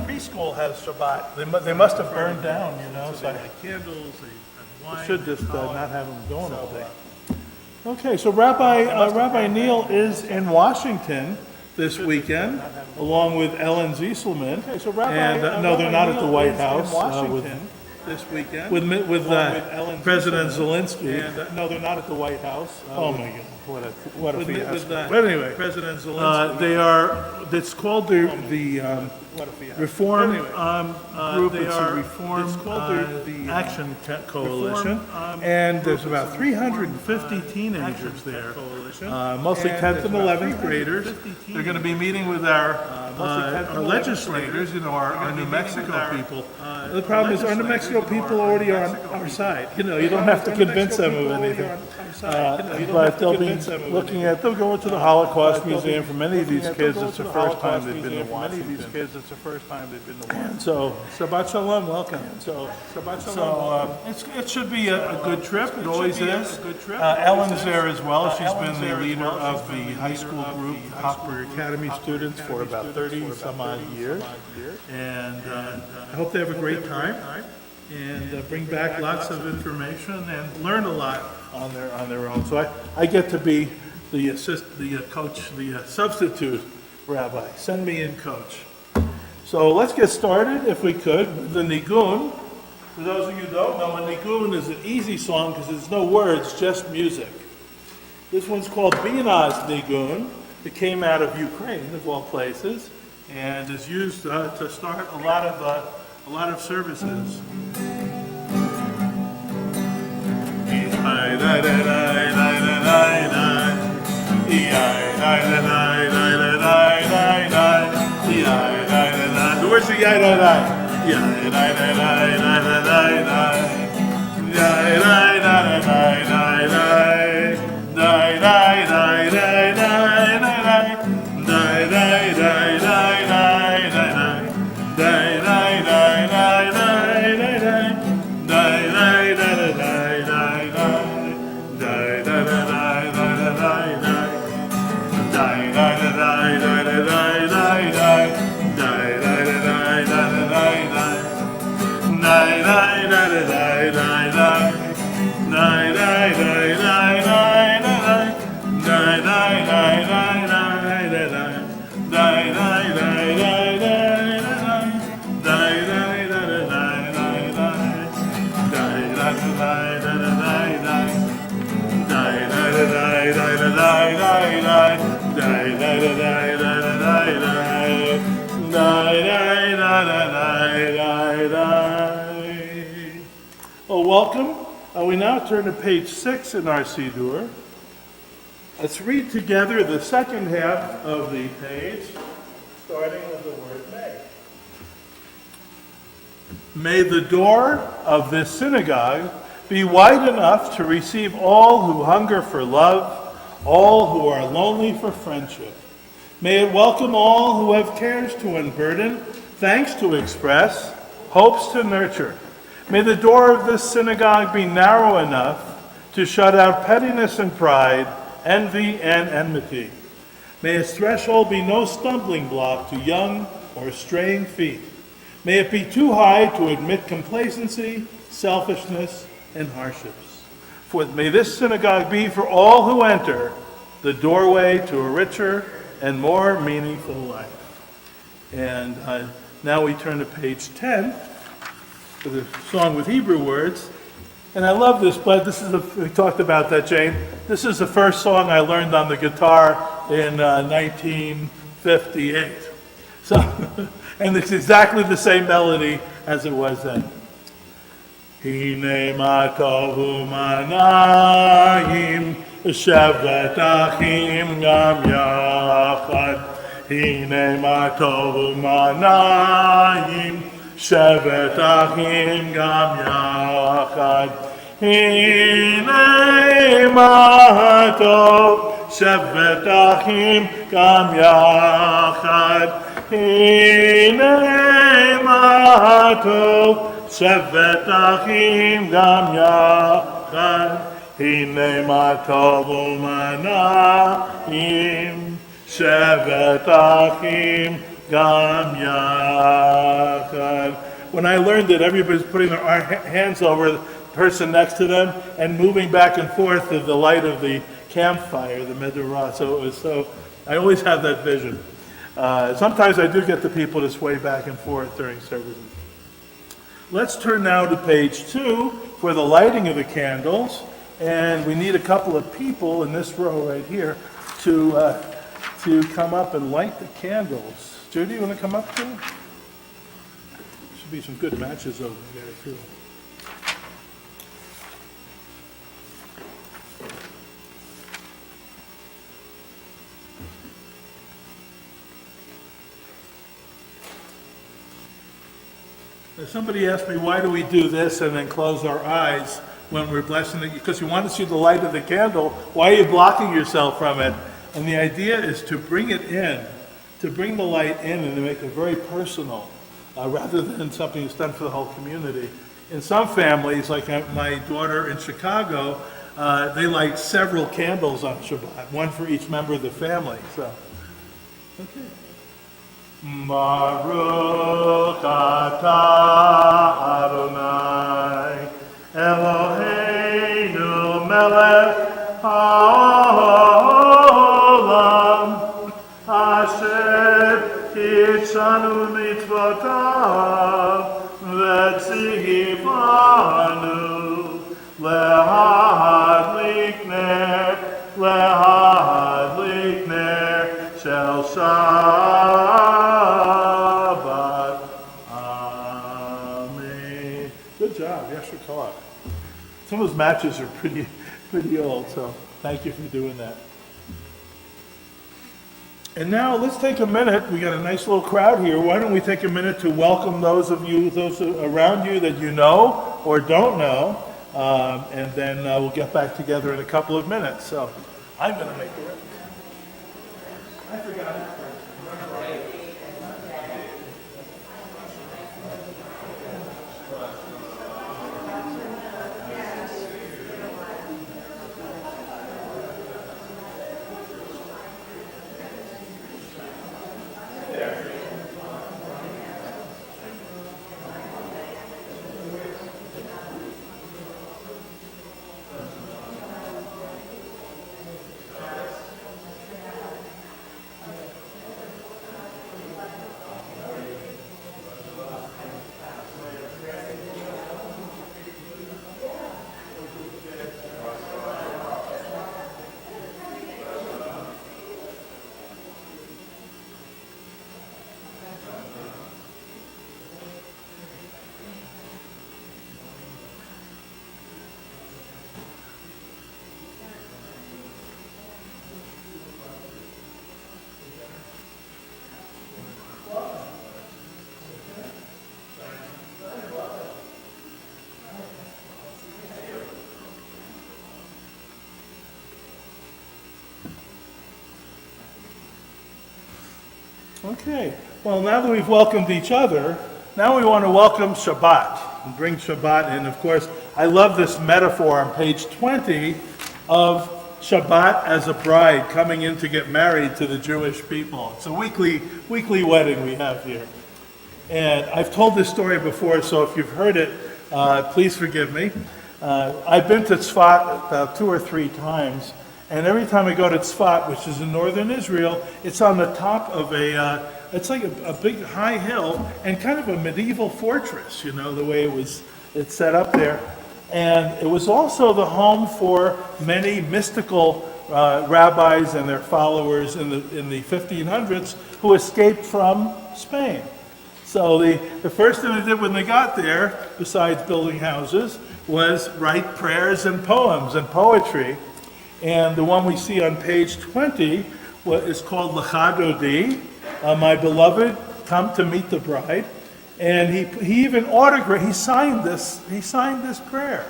preschool has Shabbat. They must have burned down, you know. So they had candles, they had wine. Should just not have them going all day. Okay, so Rabbi Neil is in Washington this weekend, along with Ellen Zieselman. Okay, so no, they're not at the White House. This weekend with President Zelensky. And, no, they're not at the White House. Oh my God, what a fiasco! But anyway, President Zelensky. They are. It's called the Reform Group. It's a Reform Action Coalition, and there's about 350 teenagers there, mostly 10th and 11th graders. They're going to be meeting with our legislators, you know, our New Mexico people. The problem is our New Mexico people already are on our side. You know, you don't have to convince them of anything. But they'll be they'll go to the Holocaust Museum. For many of these kids, it's the first time they've been to Washington. So, Shabbat Shalom, welcome. It should be a good trip. It always is. Ellen's there as well. She's been the leader of the high school group, Hopper Academy students, for about 30 some odd years. And I hope they have a great time and bring back lots of information and learn a lot on their own. So I get to be the substitute rabbi. Send me in, coach. So let's get started, if we could, with the Nigun. For those of you who don't know, a Nigun is an easy song because there's no words, just music. This one's called Binaz Nigun. It came out of Ukraine, of all places, and is used to start a lot of services. So where's the Well, welcome. We now turn to page 6 in our Siddur. Let's read together the second half of the page, starting with the word may. May the door of this synagogue be wide enough to receive all who hunger for love, all who are lonely for friendship. May it welcome all who have cares to unburden, thanks to express, hopes to nurture. May the door of this synagogue be narrow enough to shut out pettiness and pride, envy and enmity. May its threshold be no stumbling block to young or straying feet. May it be too high to admit complacency, selfishness, and hardships. For may this synagogue be for all who enter the doorway to a richer and more meaningful life. And now we turn to page 10 for the song with Hebrew words. And I love this, but we talked about that, Jane. This is the first song I learned on the guitar in 1958. So, and it's exactly the same melody as it was then. Hine ma tovu manayim shevet achim gam yachad. Hine ma tovu manayim shevet achim gam yachad. Hine ma tov shevet achim gam yachad. Hine ma tov shevet achim gam yachad. Hine ma tov umanayim shevet achim gam yachad. when I learned it, everybody's putting their hands over the person next to them and moving back and forth to the light of the campfire, the menorah. So I always have that vision. Sometimes I do get the people to sway back and forth during services. Let's turn now to page 2 for the lighting of the candles. And we need a couple of people in this row right here to come up and light the candles. Judy, you want to come up too? Should be some good matches over there too. Somebody asked me, why do we do this and then close our eyes when we're blessing it? Because you want to see the light of the candle. Why are you blocking yourself from it? And the idea is to bring it in, to bring the light in and to make it very personal, rather than something that's done for the whole community. In some families, like my daughter in Chicago, they light several candles on Shabbat, one for each member of the family. So, okay. Baruch atah Adonai Eloheinu melech haolam asher kitshanu mitzvotav v'tzivanu lehadlik ner shel Shabbat. Amen. Good job. Yasher Koach. Some of those matches are pretty old, so thank you for doing that. And now let's take a minute. We got a nice little crowd here. Why don't we take a minute to welcome those around you that you know or don't know, and then we'll get back together in a couple of minutes. So I'm going to make the I forgot it. Okay, well, now that we've welcomed each other, now we want to welcome Shabbat and bring Shabbat in. Of course, I love this metaphor on page 20 of Shabbat as a bride coming in to get married to the Jewish people. It's a weekly wedding we have here. And I've told this story before, so if you've heard it, please forgive me. I've been to Tzfat about 2 or 3 times. And every time I go to Tzfat, which is in northern Israel, it's on the top of it's like a big high hill and kind of a medieval fortress, you know, the way it's set up there. And it was also the home for many mystical rabbis and their followers in the 1500s who escaped from Spain. So the first thing they did when they got there, besides building houses, was write prayers and poems and poetry. And the one we see on page 20 is called Lecha Dodi, my beloved, come to meet the bride. And he even he signed this prayer.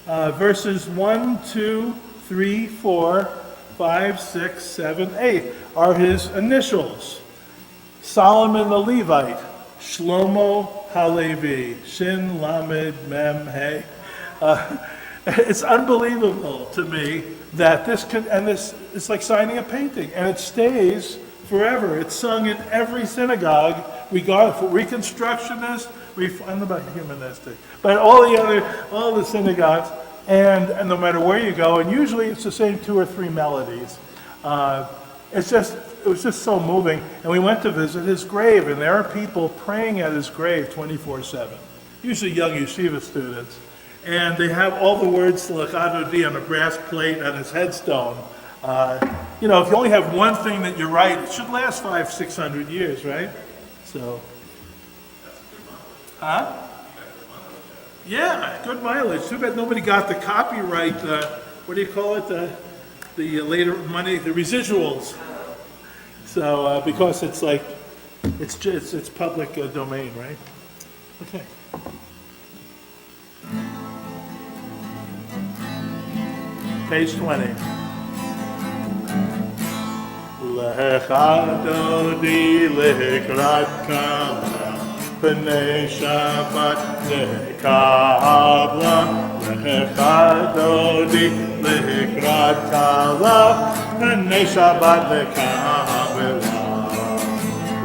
Verses 1, 2, 3, 4, 5, 6, 7, 8 are his initials. Solomon the Levite, Shlomo Halevi, Shin Lamed Mem He. It's unbelievable to me that it's like signing a painting, and it stays forever. It's sung in every synagogue regardless of Reconstructionist, I don't know about humanistic, but all the synagogues, and no matter where you go, and usually it's the same 2 or 3 melodies. It was just so moving. And we went to visit his grave, and there are people praying at his grave 24/7. Usually young yeshiva students. And they have all the words L'chadodi on a brass plate on his headstone. If you only have one thing that you write, it should last 500-600 years, right? So, huh? Yeah, good mileage. Too bad nobody got the copyright, what do you call it? The later money, the residuals. So, because it's like, it's public domain, right? Okay. Page 20. Lecha dodi lekrat kala, Pnei Shabbat lekabla. Lecha dodi lekrat kala, Pnei Shabbat lekabla.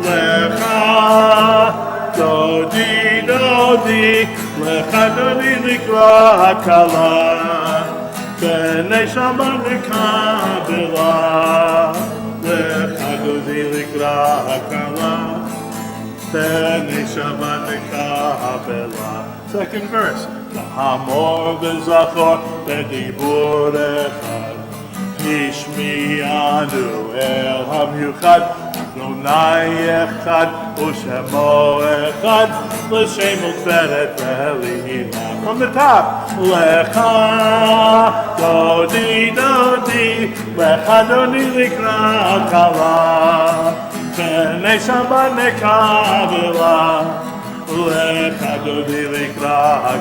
Lecha dodi lecha dodi lekrat kala. Pnei Shabbat lekabla, L'chadodi likra kala, Pnei Shabbat lekabla. Second verse. Hamor v'zachor b'dibur echad, Nishmi'anu el hamiuchad, Adonai echad u'shemo echad, L'shem u'tferet v'elihila. From the top. Lecha dodi lecha dodi likra kala, Pnei Shabbat lekabla. Lecha dodi likra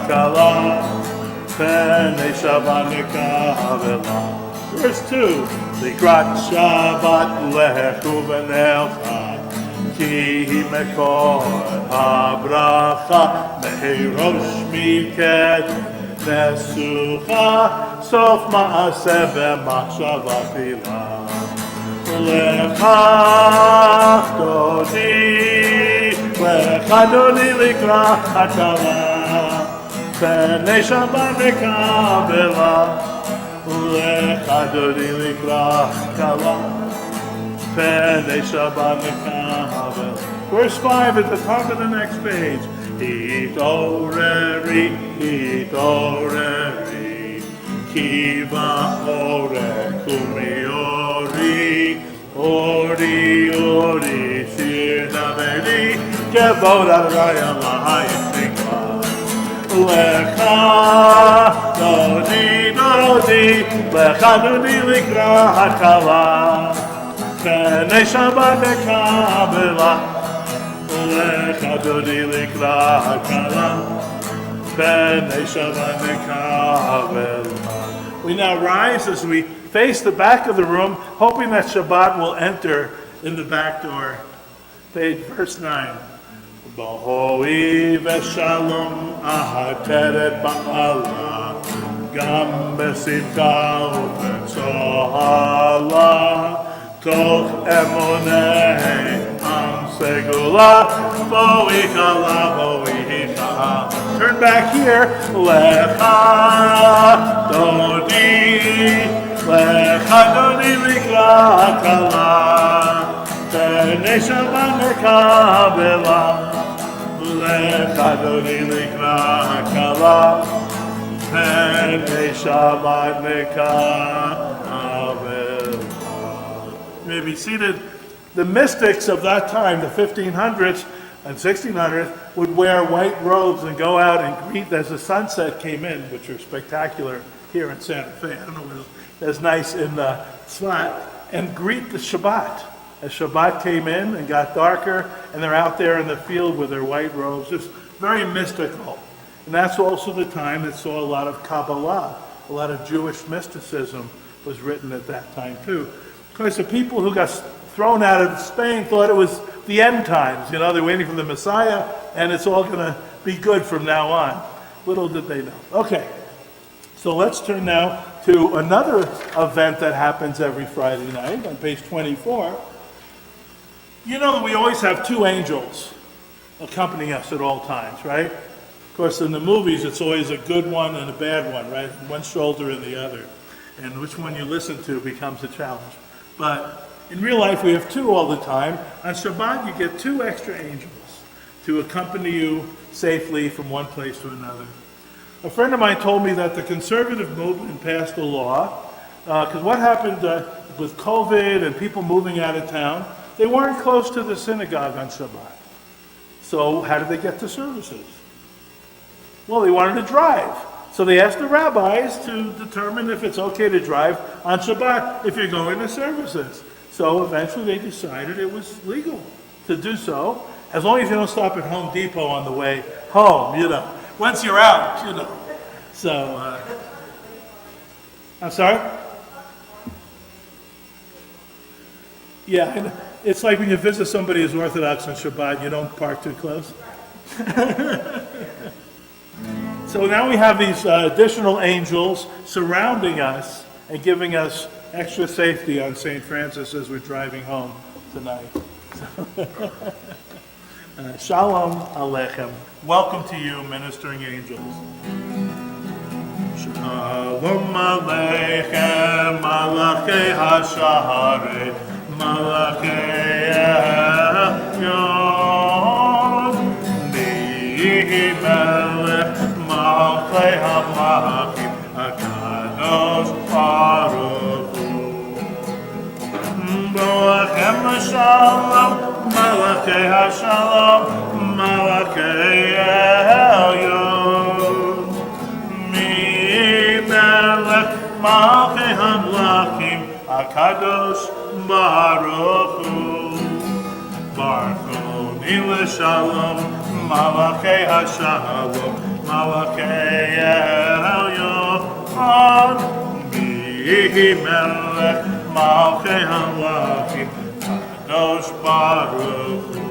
kala, Pnei Shabbat lekabla. Verse 2. Likrat Shabbat lechu v'nelcha, Ki mekor habracha, Mehirosh miked Nesucha, Sof ma'aseh v'machshava tila. Lecha dodi likra kala, Pnei Shabbat lekabla. Lecha dodi likra kala, Pnei Shabbat lekabla. Verse 5 at the top of the next page. Hitoreri, ki ba'orek u'miori, ori, shir naveri, kevod Adonai Elohim tikva. Lecha dodi likra kala, Pnei Shabbat lekabla. Lecha dodi likra kala, Pnei Shabbat lekabla. We now rise as we face the back of the room, hoping that Shabbat will enter in the back door. Page verse 9. Erev Shalom ahateret ba'ala, Gam besimcha u'betzohala, Toch emonei am segula, bo'ichala. Turn back here. Lecha dodi likra kala, Pnei Shabbat lekabla. Lecha dodi likra kala, Pnei Shabbat lekabla. You may be seated. The mystics of that time, the 1500s and 1600s, would wear white robes and go out and greet as the sunset came in, which were spectacular here in Santa Fe. I don't know if it was as nice in Tzfat, and greet the Shabbat. As Shabbat came in and got darker, and they're out there in the field with their white robes, just very mystical. And that's also the time that saw a lot of Kabbalah, a lot of Jewish mysticism was written at that time too. Of course, the people who got thrown out of Spain thought it was the end times. They're waiting for the Messiah, and it's all going to be good from now on. Little did they know. Okay, so let's turn now to another event that happens every Friday night on page 24. You know that we always have 2 angels accompany us at all times, right? Of course, in the movies, it's always a good one and a bad one, right? One shoulder and the other. And which one you listen to becomes a challenge. But in real life, we have two all the time. On Shabbat, you get two extra angels to accompany you safely from one place to another. A friend of mine told me that the conservative movement passed a law, because what happened with COVID and people moving out of town, they weren't close to the synagogue on Shabbat. So how did they get to services? Well, they wanted to drive. So they asked the rabbis to determine if it's okay to drive on Shabbat if you're going to services. So eventually they decided it was legal to do so, as long as you don't stop at Home Depot on the way home, Once you're out, So, I'm sorry? Yeah, it's like when you visit somebody who's Orthodox on Shabbat, you don't park too close. So now we have these additional angels surrounding us and giving us extra safety on St. Francis as we're driving home tonight. Shalom Aleichem. Welcome to you, ministering angels. Shalom Aleichem, Malachei HaSharet, Malachei Elyon, Melech Malchei HaMlachim, HaKadosh Baruch Hu. Boachem Shalom, Malachei HaShalom, Malachei Elyon, Melech Malchei HaMlachim, HaKadosh Baruch Hu. Baruch Hu Nile Shalom, Malachei HaShalom, Malachei Elyon, Melech Malchei HaMlachim, Kadosh Baruch Hu.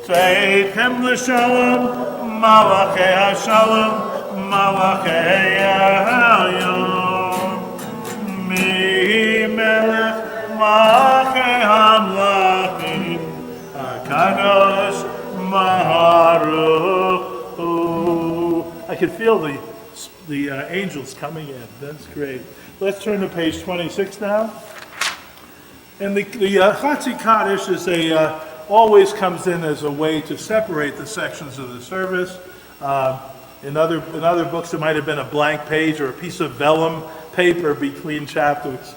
Teichem l'Shalom, Malachei HaShalom, Malachei Elyon, Melech Malchei HaMlachim, Kadosh Baruch Hu. I can feel the angels coming in. That's great. Let's turn to page 26 now. And the Chatzi Kaddish is always comes in as a way to separate the sections of the service. In other books, it might have been a blank page or a piece of vellum paper between chapters.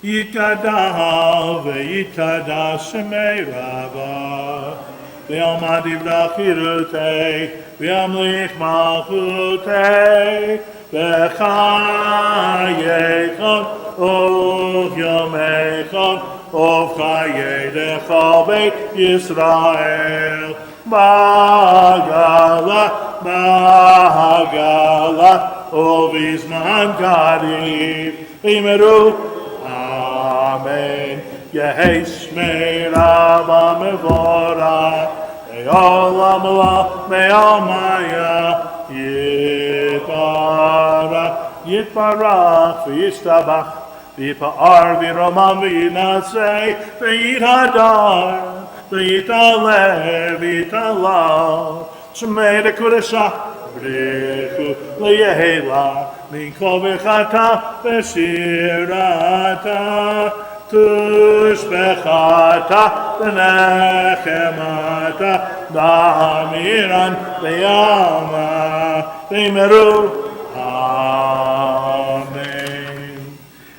Yikadah ve'yikadah shemei Rabbah ve'alma divrach hirutei ve'amlich malchutei ve'chayechon ov yomechon ov chayedecha beit Yisrael Ba'agala ov izman kadim v'imeru Amen. Yehei Shmei Rabba Mevorah, Me'olam la, Me'omaya, Yitbarach, V'yishtabach, V'yipa'ar, V'yiromam, V'yinasei, V'yithadar, V'yitalev, V'yitalal, Shmei Dekureshah, V'richu, Le'yehela, Minkol v'chata v'shirata tushbechata v'nechemata da'amiran v'yama v'yimeru. Amen.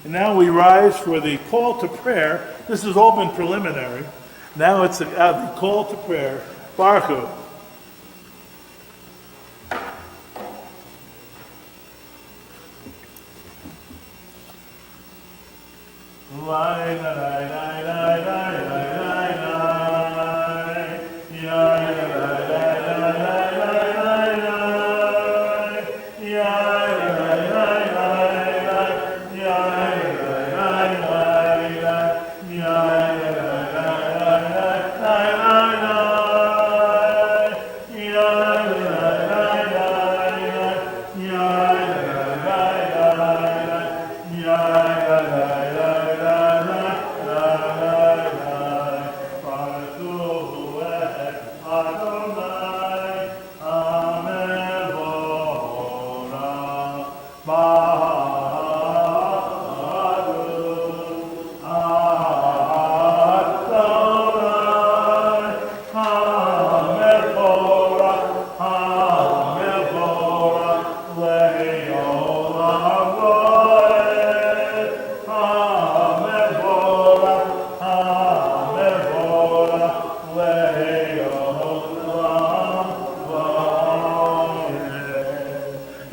And now we rise for the call to prayer. This has all been preliminary. Now it's the call to prayer. Baruch Hu.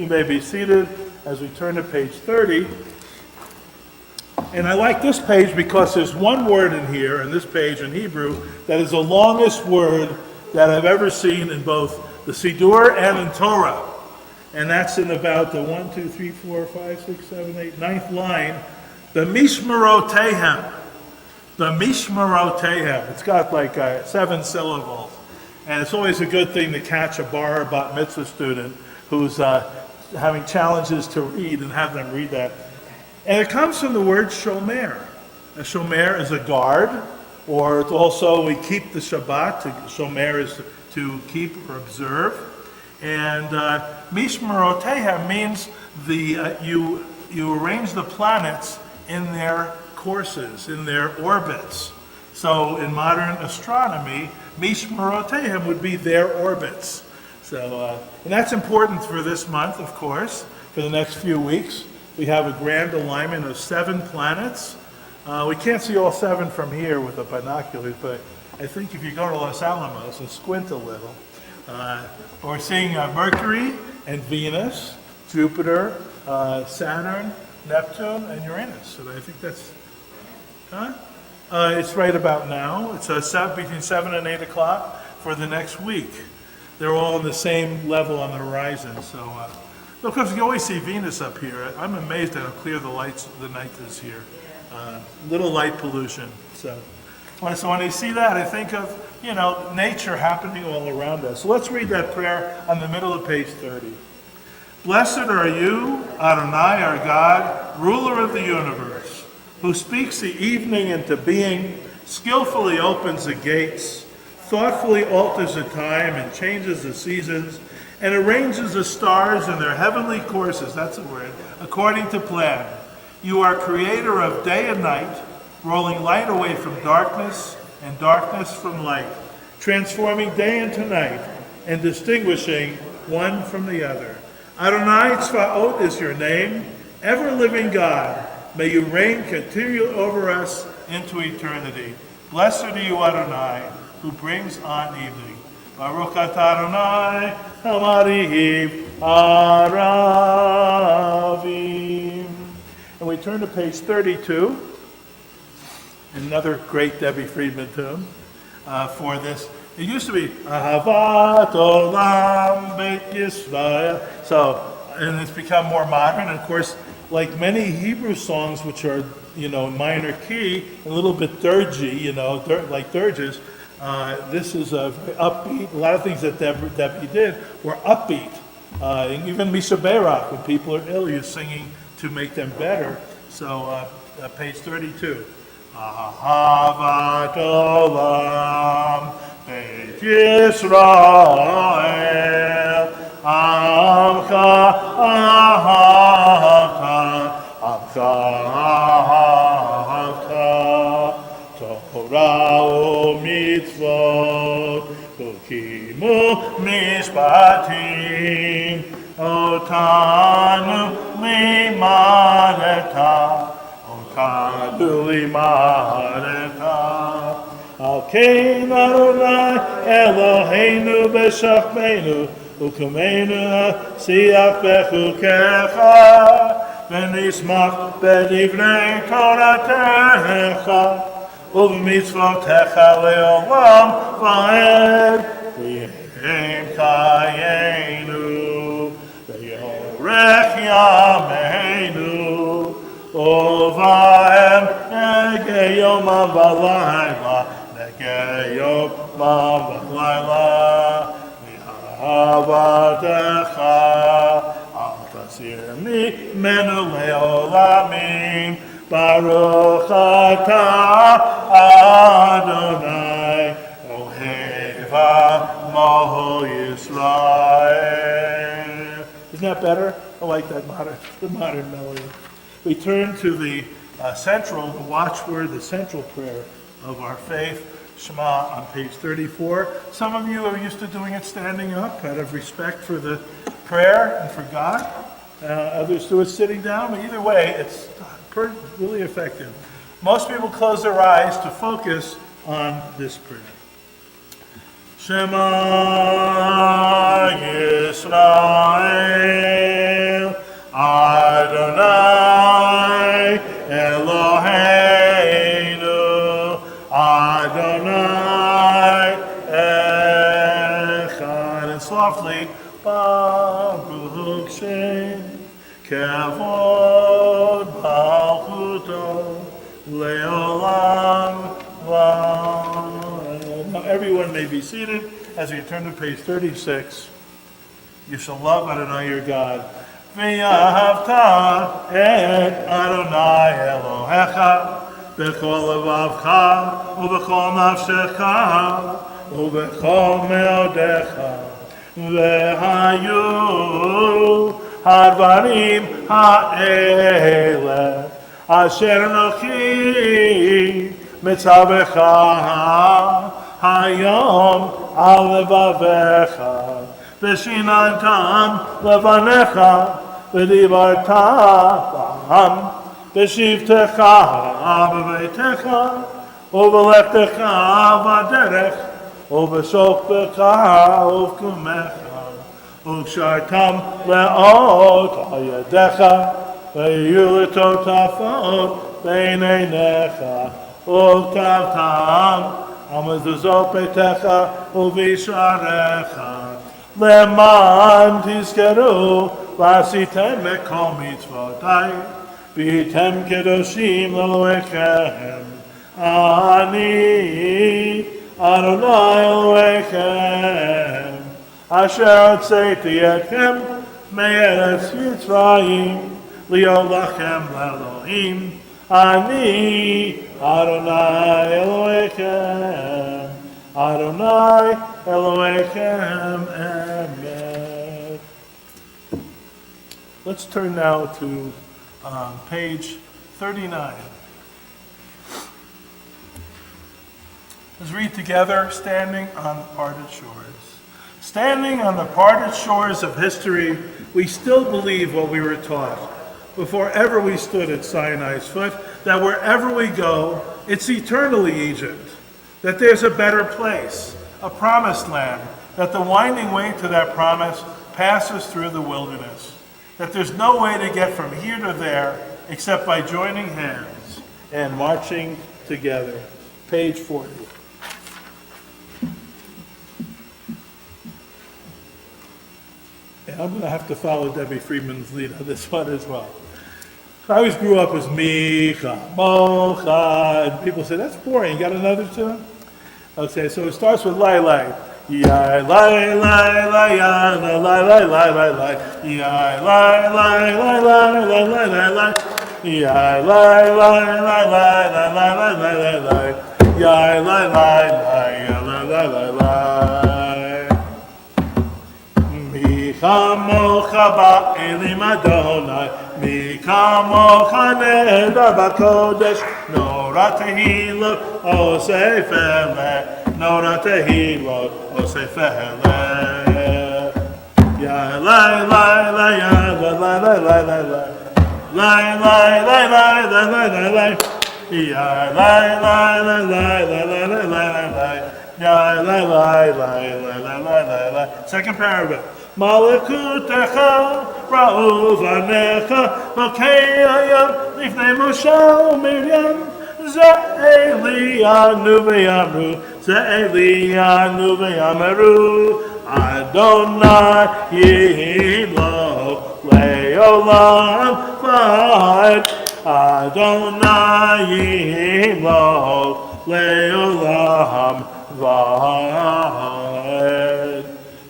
You may be seated as we turn to page 30. And I like this page because there's one word in here, in this page in Hebrew, that is the longest word that I've ever seen in both the Siddur and in Torah. And that's in about the 9th line, the Mishmarotehem. The Mishmarotehem. It's got like 7 syllables. And it's always a good thing to catch a bar or bat mitzvah student who's having challenges to read and have them read that. And it comes from the word shomer. A shomer is a guard, or it's also we keep the Shabbat. Shomer is to keep or observe. And Mishmarotehem means you arrange the planets in their courses, in their orbits. So in modern astronomy, Mishmarotehem would be their orbits. So, and that's important for this month, of course, for the next few weeks. We have a grand alignment of 7 planets. We can't see all 7 from here with the binoculars, but I think if you go to Los Alamos and squint a little, we're seeing Mercury and Venus, Jupiter, Saturn, Neptune, and Uranus. So I think that's, it's right about now. It's between 7 and 8 o'clock for the next week. They're all on the same level on the horizon. So, because you always see Venus up here. I'm amazed at how clear the night is here. Little light pollution. So when you see that, I think of, nature happening all around us. So let's read that prayer on the middle of page 30. Blessed are you, Adonai, our God, ruler of the universe, who speaks the evening into being, skillfully opens the gates, thoughtfully alters the time and changes the seasons, and arranges the stars in their heavenly courses, that's a word, according to plan. You are creator of day and night, rolling light away from darkness and darkness from light, transforming day into night and distinguishing one from the other. Adonai Tzvaot is your name, ever-living God. May you reign continually over us into eternity. Blessed are you, Adonai, who brings on evening. Baruch atah Adonai, Hamariv Aravim. And we turn to page 32, another great Debbie Friedman tune for this. It used to be Ahavat Olam Beit Yisrael. So, and it's become more modern. And of course, like many Hebrew songs, which are minor key, a little bit dirgy, like dirges. This is a very upbeat. A lot of things that Debbie did were upbeat. Even Misha Berach, when people are ill, you're singing to make them better. So, page 32. Ahavat Olam Beit Yisrael Amcha Ahavta Torah u'mitzvot u'kimu mishpatim otanu limadeta Al kein Adonai Eloheinu b'shachmeinu u'kumenu siach b'chukecha v'nismach b'divrei Toratecha u'b'mitzvotecha le'olam va'ed v'yehem chayenu v'yorech yameinu Ovahem nege yomam v'layla nege yomam v'layla v'havatecha al tasir mimenu le'olamim Baruch atah Adonai Oheva Moho Yisrael. Isn't that better? I like that the modern melody. We turn to the the watchword, the central prayer of our faith, Shema, on page 34. Some of you are used to doing it standing up out of respect for the prayer and for God. Others do it sitting down, but either way, it's really effective. Most people close their eyes to focus on this prayer. Shema Yisrael and softly. Baruch Shem Kavod Malchuto Leolam Vaed. Now everyone may be seated as we turn to page 36. You shall love Adonai your God. V'yahavta et Adonai Elohecha b'chol levavcha u'b'chol nafshecha u'b'chol meodecha v'hayu hadvarim ha'ele asher anochi mitzavecha hayom al levavecha v'shinantam levanecha v'divartam v'shivtecha b'veitecha u'v'lechtecha v'derech u'v'shokbecha u'v'kumecha u'kshartam le'ot ha'yadecha v'yu l'totafot b'neinecha u'ktavtam amazuzot beitecha u'visharecha Leman tizkeru v'asitem ekol mitzvotai v'hitem kedoshim l'Elohechem Ani Adonai Elohechem Asher hotzeti etchem me'eretz Yitzrayim li'ot lachem l'Elohim Ani Adonai Elohechem Adonai Elohechem, Amen. Let's turn now to page 39. Let's read together, Standing on the Parted Shores. Standing on the parted shores of history, we still believe what we were taught before ever we stood at Sinai's foot, that wherever we go, it's eternally Egypt, that there's a better place, a promised land, that the winding way to that promise passes through the wilderness, that there's no way to get from here to there except by joining hands and marching together. Page 40. And I'm going to have to follow Debbie Friedman's lead on this one as well. I always grew up as Micha, Mocha, and people say, that's boring, you got another tune? Okay, so it starts with Lai Lai. Yai Lai Lai Lai Ya Lai Lai Lai Lai Lai Yai Lai Lai Lai Lai Lai Lai Lai Lai Yai Lai Lai Lai Lai Lai Lai Lai Lai Lai Lai Yai Lai Lai Lai Ya Lai Lai Lai Lai Micha Mocha Ba'elim Adonai Micha Mocha Neder B'Kodesh Nora Tehilot Osei Feleh Nora Tehilot Osei Feleh Ya Lai Lai Lai Ya Lai Lai Lai Lai Lai Lai Lai Lai Lai Lai Lai Lai Ya Lai Lai Lai Lai Lai Lai Lai Lai Lai Ya Lai Lai Lai Lai Lai Lai Lai. Second paragraph. Malekutecha ra'u vanecha Mokeyayam lifnei Moshe u'Miriam Ze'eliyanu v'yamru Ze'eliyanu v'yameru Adonai yilo le'olam v'ad Adonai yilo le'olam v'ad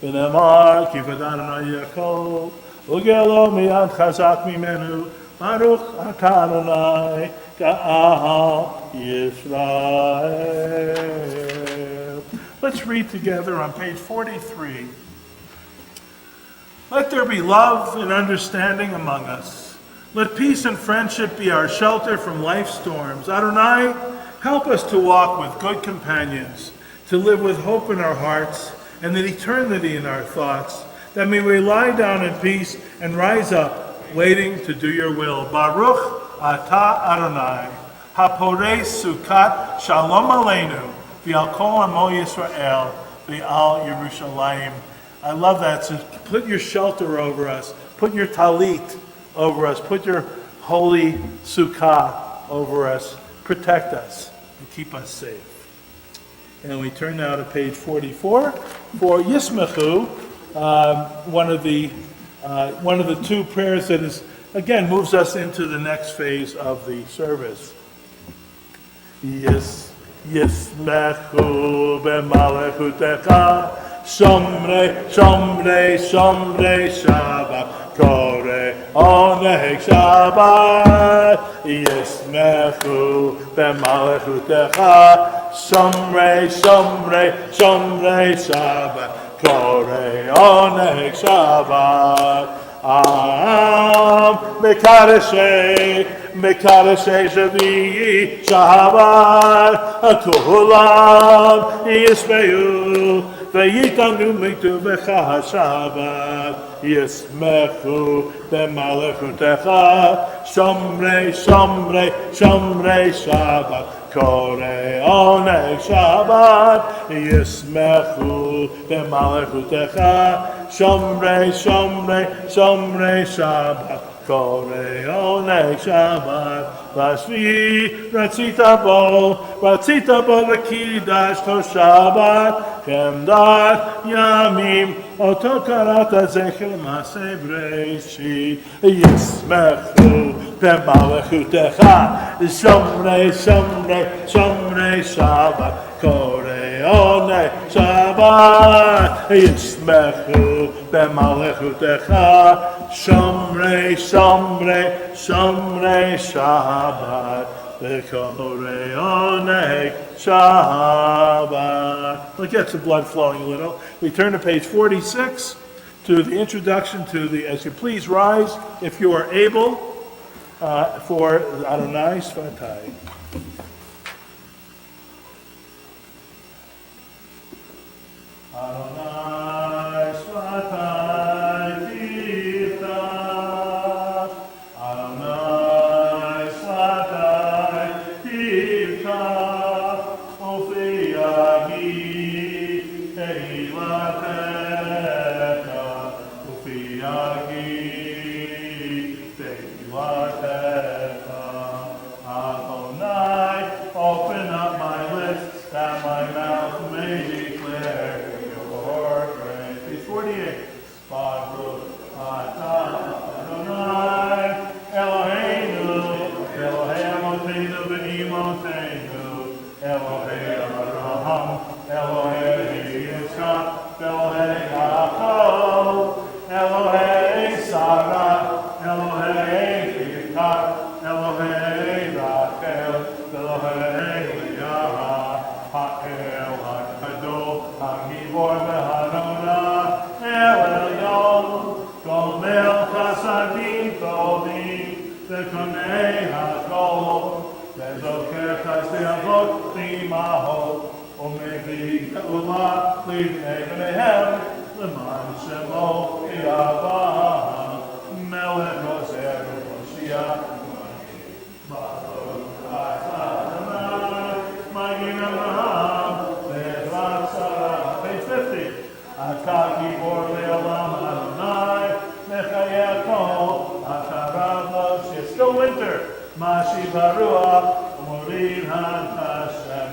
ונאמר כי ודענו יעקב וגאלו מיד חזק ממנו ברוך אתה אדוני גאל ישראל. Let's read together on page 43. Let there be love and understanding among us. Let peace and friendship be our shelter from life's storms. Adonai, help us to walk with good companions, to live with hope in our hearts, and that eternity in our thoughts, that may we lie down in peace and rise up, waiting to do your will. Baruch atah Adonai, haporei sukat shalom aleinu, v'al kol amo Yisrael, v'al Yerushalayim. I love that. So put your shelter over us, put your talit over us, put your holy sukkah over us, protect us, and keep us safe. And we turn now to page 44. For Yismechu one of the two prayers that is, again, moves us into the next phase of the service. Yes, Yismechu b'malechutecha, Shomrei, Shomrei, Shomrei Shabbat, Kore Oneg Shabbat, Yismechu b'malechutecha, Shomrei, Shomrei, Shomrei Shabbat, Kore Oneg Shabbat. Mekadeshei Shavi'i Shabbat, Kulam Yisme'u, V'yitanu Miktuvecha Shabbat, Yismechu b'malechutecha, Shomrei, Shomrei, Shomrei Shabbat, Kore Oneg Shabbat, Yismechu b'malechutecha, Shomrei, Shomrei, Shomrei Shabbat, Kore Oneg Shabbat, Vashvi Ratzita Bo L'Kidash To Shabbat, Kemdat Yamim Oto Karata Zecher Maseh Breshit, Yismechu b'malechutecha, Shomrei, Shomrei, Shomrei Shabbat, Kore Oneg Shabbat, Yismechu b'malechutecha, Shomrei, Shomrei, Shomrei Shabbat, Kore Oneg Shabbat. We'll get some blood flowing a little. We turn to page 46 to the introduction to the, as you please rise, if you are able, for Adonai Svatai. Adonai Svatai Tifta, Adonai Svatai Tifta, Ofiagi Teilatecha, Ofiagi Teilatecha, Adonai, open up my lips that my mouth may declare your praise. Page 48. Baruch atah Adonai Eloheinu, Elohei Avotenu v'Imotenu, Elohei Abraham, Elohei Yitzchak, Elohei Yaakov, Elohei Sarah, Elohei Rivka, Elohei Rachel, Elohei Leah, Ha'el HaKadosh, HaGibor v'Hanonah, El Elyon, Gomel Chasadim Tovim, V'konei HaKol, V'zoker Chasdei Avot L'imahot, U'mevii Geula L'bnei Bneihem, L'man Shemo Yavah, Melech Ozer V'Moshiach, Baruch atah Adonai, Magin Avraham, Ve'ezrat Sarah. Page 50. Atah Gibor Le'olam Adonai, Mechayeh Kol, Atah Rav Lo. It's still winter. Mashi Baruach, Morid HaKashem,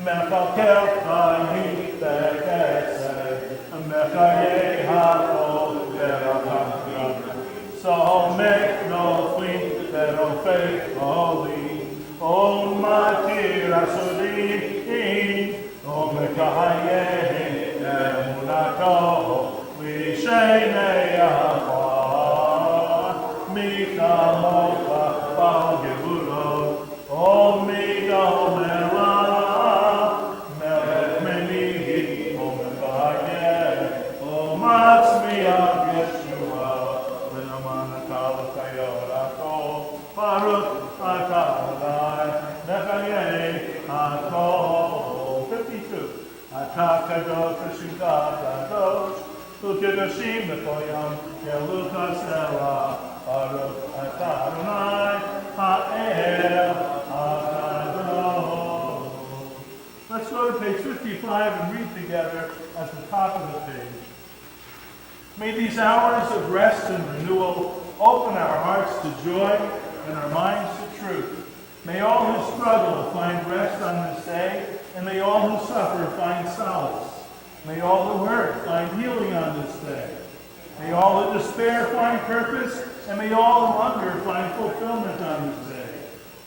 Mechalkel Chayim Be'ketzeh, Mechayeh HaKol Ve'racham. So make no fleet, Ve'rofei Choli, O Matir Asudim, O Mechayeh Emunato, L'shenei Yahweh, Michamocha Bal Gevurot, O Midomera, Melech Menihi, O Mechayeh, O Matzmiach Yeshua, V'naman Atal Kayorako, Baruch atah Adonai, Mechayeh HaKol. 52. Atah Kadosh V'Shivta Kadosh, U'Kedoshim B'Koyam, Yeluka Selah, Baruch atah Adonai, Ha'el HaKadosh. Let's go to page 55 and read together at the top of the page. May these hours of rest and renewal open our hearts to joy and our minds to truth. May all who struggle find rest on this day, and may all who suffer find solace. May all who hurt find healing on this day. despair find purpose, and may all who hunger find fulfillment on this day.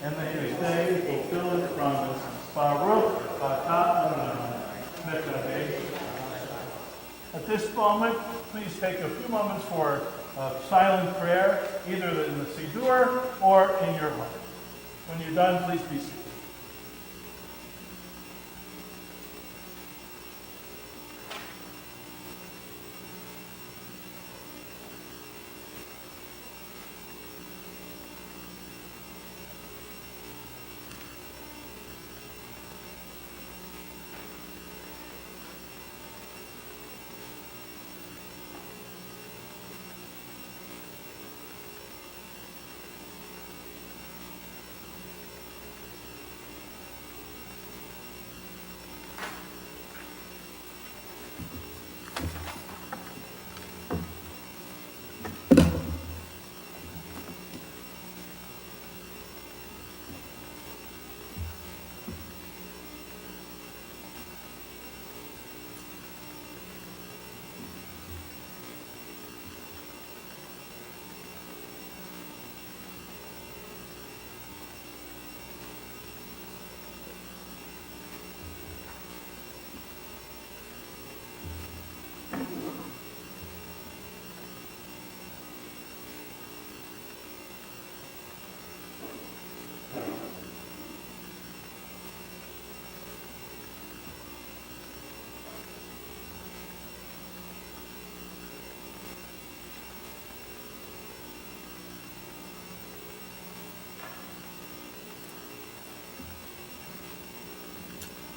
And may this day fulfill its promise. Baruch atah Adonai Mekadeh. At this moment, please take a few moments for silent prayer, either in the Siddur or in your heart. When you're done, please be seated.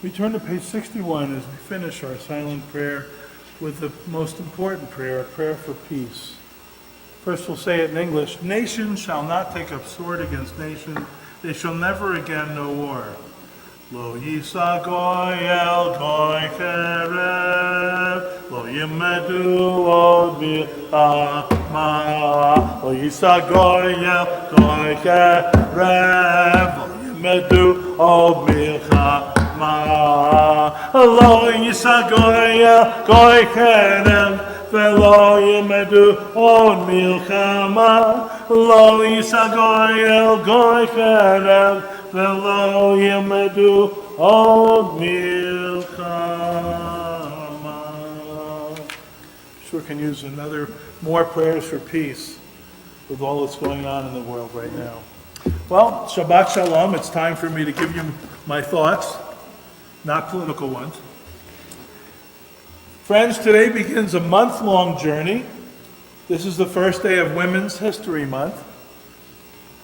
We turn to page 61 as we finish our silent prayer with the most important prayer, a prayer for peace. First we'll say it in English. Nation shall not take up sword against nation. They shall never again know war. Lo yisa goy el goy cherev. Lo yimedu od milchama. Lo yisa goy el goy cherev. Lo yimedu od milchama. Lo yisa goy el goy cherev. Velo yimedu od milchama. Lo yisa goy el goy cherev. Velo yimedu od milchama. Sure can use more prayers for peace with all that's going on in the world right now. Well, Shabbat Shalom. It's time for me to give you my thoughts, not political ones. Friends, today begins a month-long journey. This is the first day of Women's History Month.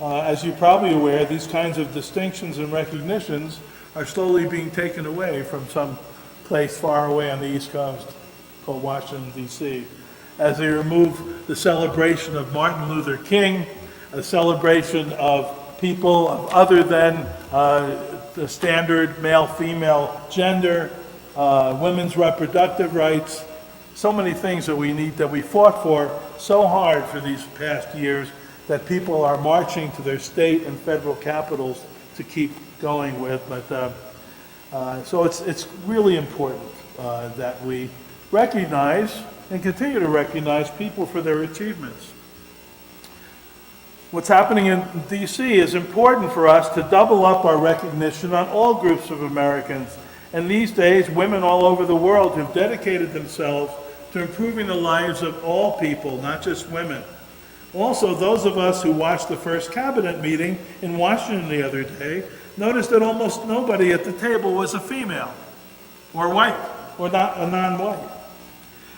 As you're probably aware, these kinds of distinctions and recognitions are slowly being taken away from some place far away on the East Coast called Washington, D.C. as they remove the celebration of Martin Luther King, a celebration of people other than the standard male-female gender, women's reproductive rights, so many things that we fought for so hard for these past years that people are marching to their state and federal capitals to keep going with. But so it's really important that we recognize and continue to recognize people for their achievements. What's happening in D.C. is important for us to double up our recognition on all groups of Americans. And these days, women all over the world have dedicated themselves to improving the lives of all people, not just women. Also, those of us who watched the first cabinet meeting in Washington the other day noticed that almost nobody at the table was a female, or white, or not a non-white.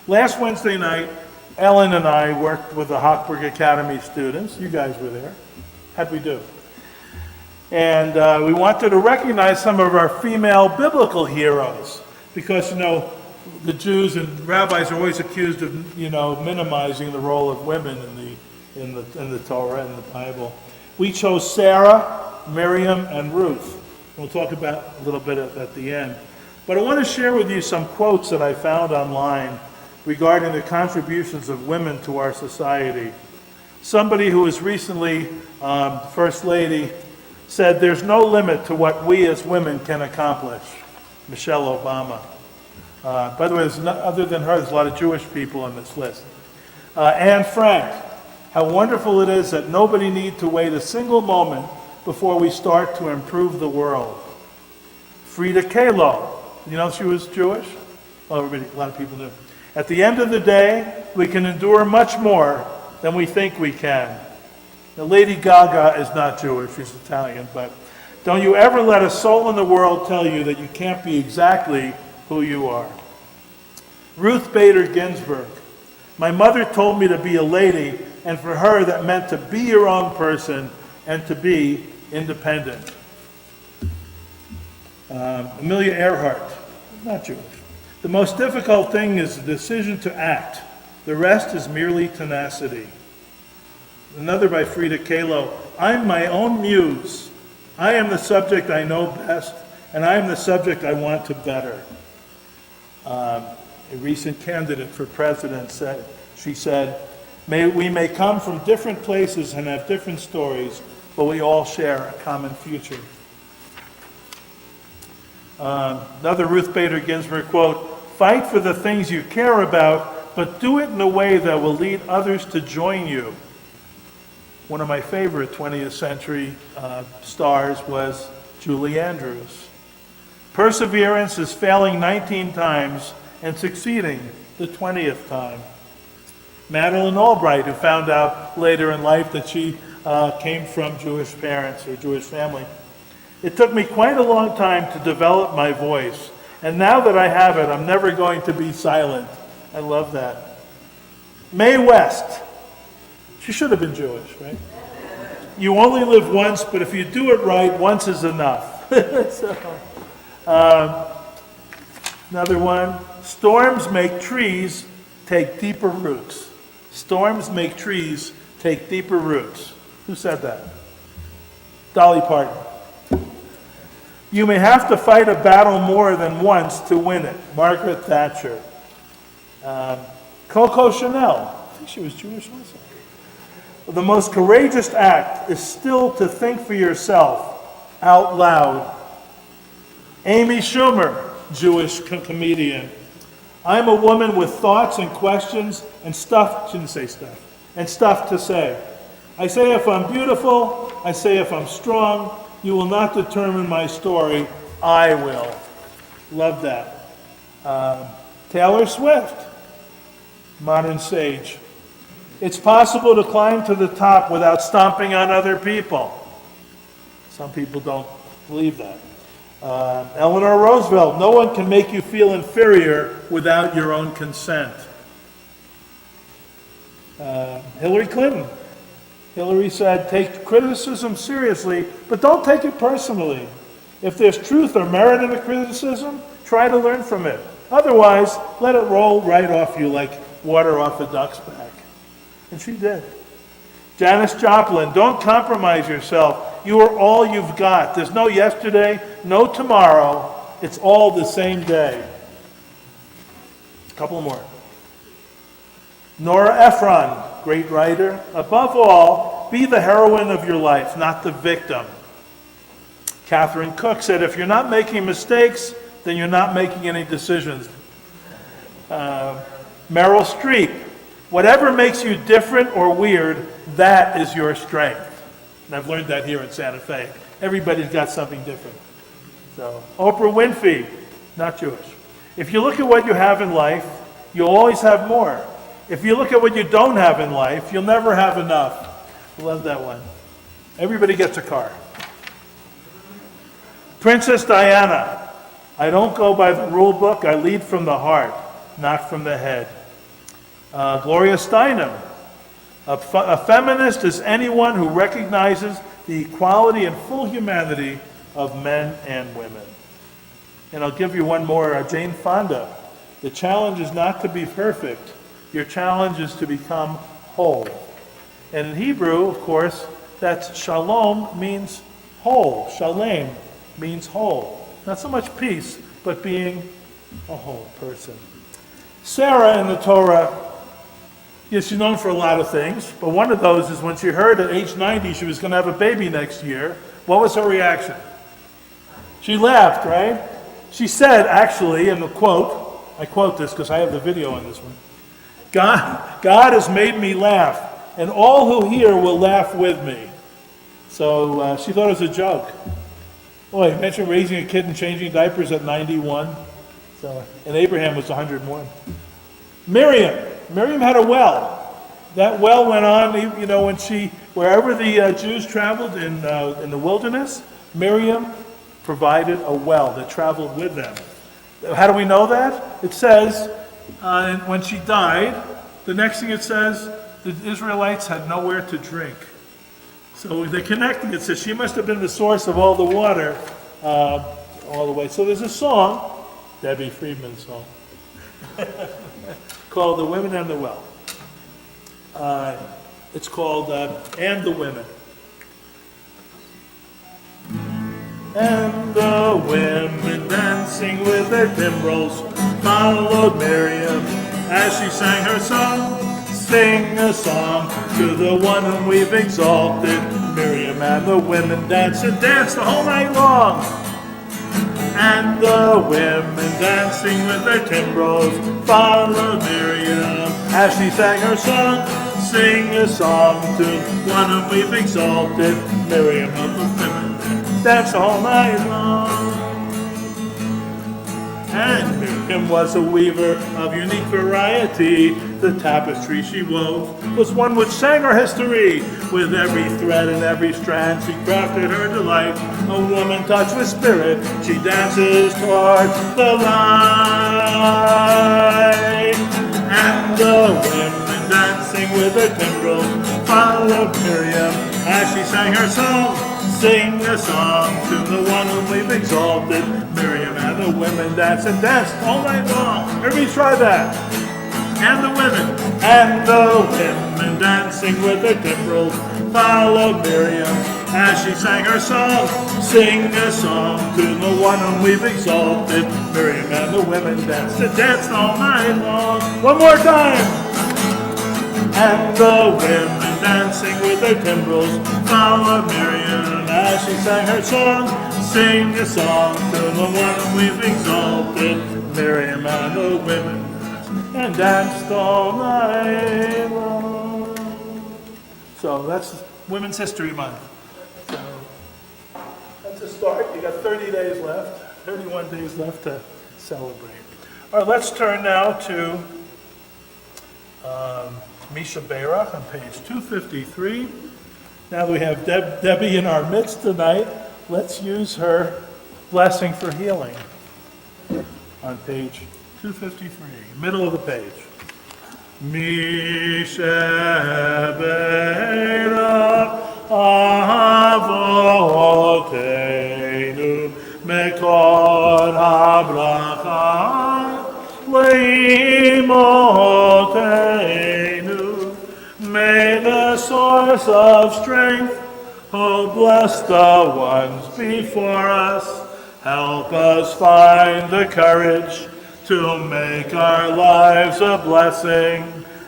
Last Wednesday night, Ellen and I worked with the Hochberg Academy students. You guys were there. How'd we do? And we wanted to recognize some of our female biblical heroes, because, the Jews and rabbis are always accused of, minimizing the role of women in the Torah and the Bible. We chose Sarah, Miriam, and Ruth. We'll talk about a little bit at the end. But I want to share with you some quotes that I found online regarding the contributions of women to our society. Somebody who was recently First Lady said, "There's no limit to what we as women can accomplish." Michelle Obama. By the way, other than her, there's a lot of Jewish people on this list. Anne Frank, how wonderful it is that nobody need to wait a single moment before we start to improve the world. Frida Kahlo, you know she was Jewish? Well, a lot of people knew. At the end of the day, we can endure much more than we think we can. Now, Lady Gaga is not Jewish, she's Italian, but don't you ever let a soul in the world tell you that you can't be exactly who you are. Ruth Bader Ginsburg, my mother told me to be a lady, and for her that meant to be your own person and to be independent. Amelia Earhart, not Jewish. The most difficult thing is the decision to act. The rest is merely tenacity. Another by Frida Kahlo, I'm my own muse. I am the subject I know best, and I am the subject I want to better. A recent candidate for president said, she said, we may come from different places and have different stories, but we all share a common future. Another Ruth Bader Ginsburg quote, fight for the things you care about, but do it in a way that will lead others to join you. One of my favorite 20th century stars was Julie Andrews. Perseverance is failing 19 times and succeeding the 20th time. Madeleine Albright, who found out later in life that she came from Jewish parents or Jewish family. It took me quite a long time to develop my voice, and now that I have it, I'm never going to be silent. I love that. Mae West, she should have been Jewish, right? You only live once, but if you do it right, once is enough. Another one, storms make trees take deeper roots. Storms make trees take deeper roots. Who said that? Dolly Parton. You may have to fight a battle more than once to win it. Margaret Thatcher. Coco Chanel. I think she was Jewish also. The most courageous act is still to think for yourself out loud. Amy Schumer, Jewish comedian. I'm a woman with thoughts and questions and stuff, shouldn't say stuff, and stuff to say. I say if I'm beautiful, I say if I'm strong, you will not determine my story, I will. Love that. Taylor Swift, modern sage. It's possible to climb to the top without stomping on other people. Some people don't believe that. Eleanor Roosevelt, no one can make you feel inferior without your own consent. Hillary Clinton. Hillary said, take criticism seriously, but don't take it personally. If there's truth or merit in a criticism, try to learn from it. Otherwise, let it roll right off you like water off a duck's back. And she did. Janis Joplin, don't compromise yourself. You are all you've got. There's no yesterday, no tomorrow. It's all the same day. A couple more. Nora Ephron, great writer. Above all, be the heroine of your life, not the victim. Catherine Cook said, if you're not making mistakes, then you're not making any decisions. Meryl Streep, whatever makes you different or weird, that is your strength. And I've learned that here in Santa Fe. Everybody's got something different. So, Oprah Winfrey, not Jewish. If you look at what you have in life, you'll always have more. If you look at what you don't have in life, you'll never have enough. I love that one. Everybody gets a car. Princess Diana, I don't go by the rule book, I lead from the heart, not from the head. Gloria Steinem, a feminist is anyone who recognizes the equality and full humanity of men and women. And I'll give you one more, Jane Fonda. The challenge is not to be perfect. Your challenge is to become whole. And in Hebrew, of course, that's shalom means whole. Shalem means whole. Not so much peace, but being a whole person. Sarah in the Torah, yes, she's known for a lot of things, but one of those is when she heard at age 90 she was going to have a baby next year, what was her reaction? She laughed, right? She said, actually, in the quote, I quote this because I have the video on this one, God has made me laugh, and all who hear will laugh with me. So she thought it was a joke. Oh, I mentioned raising a kid and changing diapers at 91. So, and Abraham was 101. Miriam had a well. That well went on, wherever the Jews traveled in the wilderness, Miriam provided a well that traveled with them. How do we know that? It says, when she died, the next thing it says, the Israelites had nowhere to drink. So they're connecting. It says she must have been the source of all the water all the way. So there's a song, Debbie Friedman's song, called The Women and the Well. It's called And the Women. And the women dancing with their timbrels followed Miriam as she sang her song. Sing a song to the one whom we've exalted. Miriam and the women danced and danced the whole night long. And the women dancing with their timbrels followed Miriam as she sang her song. Sing a song to one whom we've exalted. Miriam and the women danced all night long. And Miriam was a weaver of unique variety. The tapestry she wove was one which sang her history. With every thread and every strand she crafted her delight. A woman touched with spirit, she dances toward the light. And the women dancing with their timbrels followed Miriam as she sang her song. Sing a song to the one whom we've exalted. Miriam and the women danced and danced all night long. Everybody try that. And the women dancing with their timbrels followed Miriam as she sang her song. Sing a song to the one whom we've exalted. Miriam and the women danced and danced all night long. One more time. And the women dancing with their timbrels followed Miriam as she sang her song. Sing a song to the one whom we've exalted. Miriam and the women and danced all night long. So that's Women's History Month. So that's a start. You got 30 days left, 31 days left to celebrate. All right, let's turn now to Misha Beirach on page 253. Now that we have Debbie in our midst tonight, let's use her blessing for healing on page 253, middle of the page. Misha Beirach Avotenu Mekor HaBracha Leimotenu. May the source of strength, oh bless the ones before us, help us find the courage to make our lives a blessing,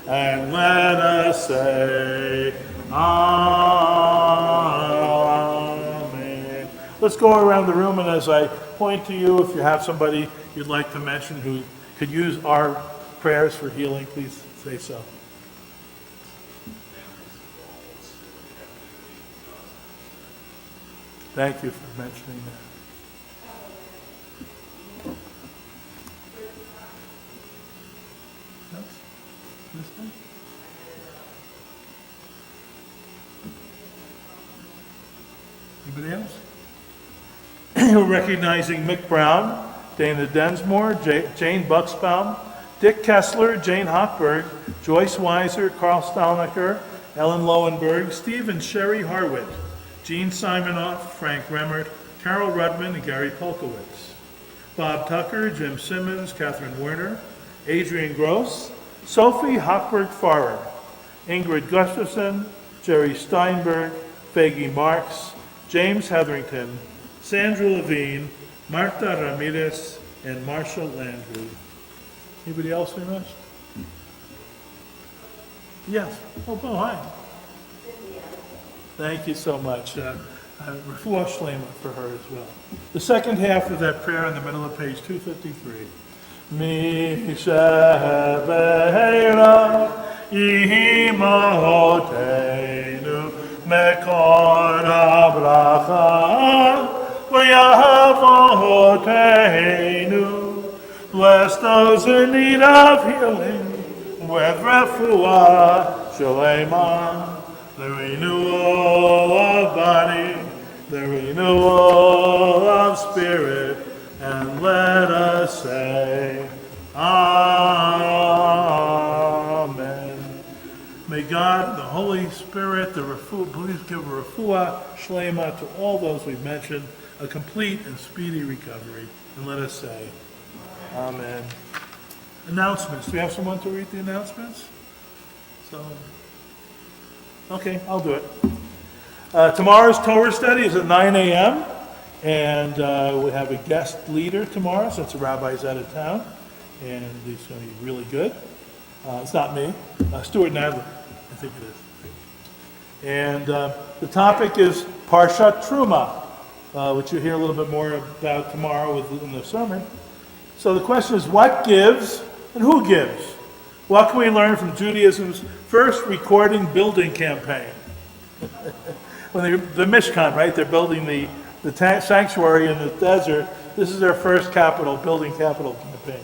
and let us say, Amen. Let's go around the room, and as I point to you, if you have somebody you'd like to mention who could use our prayers for healing, please say so. Thank you for mentioning that. Anybody else? We're recognizing Mick Brown, Dana Densmore, Jane Bucksbaum, Dick Kessler, Jane Hochberg, Joyce Weiser, Carl Stalnaker, Ellen Lowenberg, Steve and Sherry Harwood, Jean Simonoff, Frank Remmert, Carol Rudman, and Gary Polkowitz, Bob Tucker, Jim Simmons, Catherine Werner, Adrian Gross, Sophie Hochberg-Farrer, Ingrid Gustafson, Jerry Steinberg, Faggy Marks, James Hetherington, Sandra Levine, Marta Ramirez, and Marshall Landry. Anybody else we missed? Yes. Oh, hi. Thank you so much. Refuah Shlema for her as well. The second half of that prayer in the middle of page 253. Mi shebeira imahotenu mekor abracha v'yahavotenu. Bless those in need of healing with refuah shalema, the renewal of body, the renewal of spirit, and let us say, Amen. May God and the Holy Spirit, please give a refuah shlema to all those we've mentioned, a complete and speedy recovery, and let us say, Amen. Announcements. Do we have someone to read the announcements? Okay, I'll do it. Tomorrow's Torah study is at 9 a.m. And we have a guest leader tomorrow since the rabbi's out of town. And he's going to be really good. It's not me. Stuart Nadler, I think it is. And the topic is Parshat Truma, which you'll hear a little bit more about tomorrow in the sermon. So the question is, what gives and who gives? What can we learn from Judaism's first recording building campaign? When the Mishkan, right? They're building the sanctuary in the desert. This is their first building capital campaign.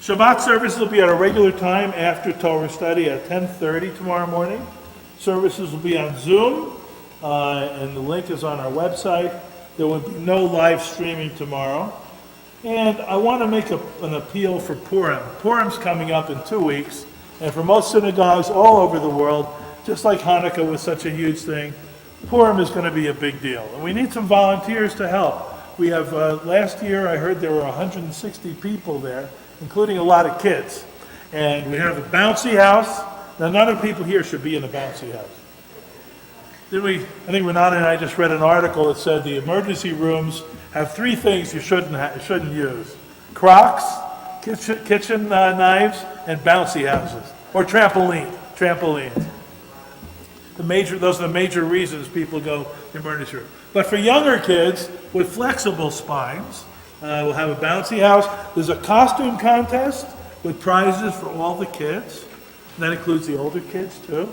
Shabbat service will be at a regular time after Torah study at 10:30 tomorrow morning. Services will be on Zoom, and the link is on our website. There will be no live streaming tomorrow. And I want to make an appeal for Purim. Purim's coming up in 2 weeks, and for most synagogues all over the world, just like Hanukkah was such a huge thing, Purim is going to be a big deal. And we need some volunteers to help. We have, last year I heard there were 160 people there, including a lot of kids. And we have a bouncy house. Now none of the people here should be in a bouncy house. I think Renata and I just read an article that said the emergency rooms have 3 things you shouldn't use: Crocs, kitchen knives, and bouncy houses, or trampolines. Those are the major reasons people go to the emergency room. But for younger kids with flexible spines, we'll have a bouncy house. There's a costume contest with prizes for all the kids. That includes the older kids too.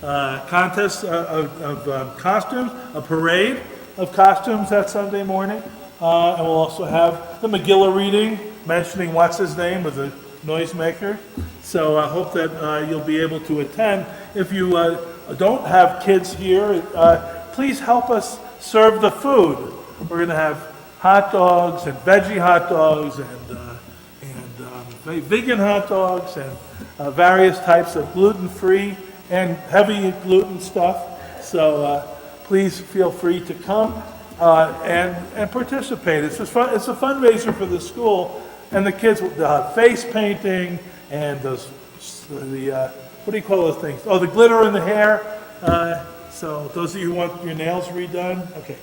Contest of costumes, a parade of costumes that Sunday morning. And we'll also have the Megillah reading, mentioning what's his name with the noisemaker. So I hope that you'll be able to attend. If you don't have kids here, please help us serve the food. We're going to have hot dogs and veggie hot dogs and vegan hot dogs and various types of gluten-free and heavy gluten stuff. So please feel free to come and participate. It's a fundraiser for the school, and the kids will have face painting and what do you call those things? Oh, the glitter in the hair. So those of you who want your nails redone, okay.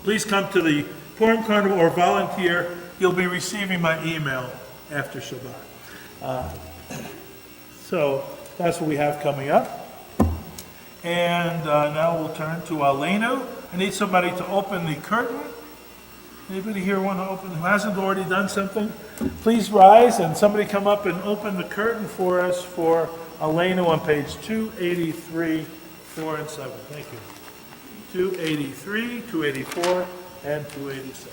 Please come to the Purim Carnival or volunteer. You'll be receiving my email after Shabbat. So that's what we have coming up. And now we'll turn to Aleinu. I need somebody to open the curtain. Anybody here want to open, who hasn't already done something? Please rise and somebody come up and open the curtain for us for Aleinu on page 283, 4 and 7. Thank you. 283, 284, and 287.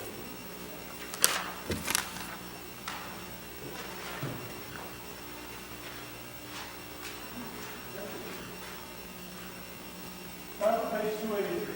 Start on page 283.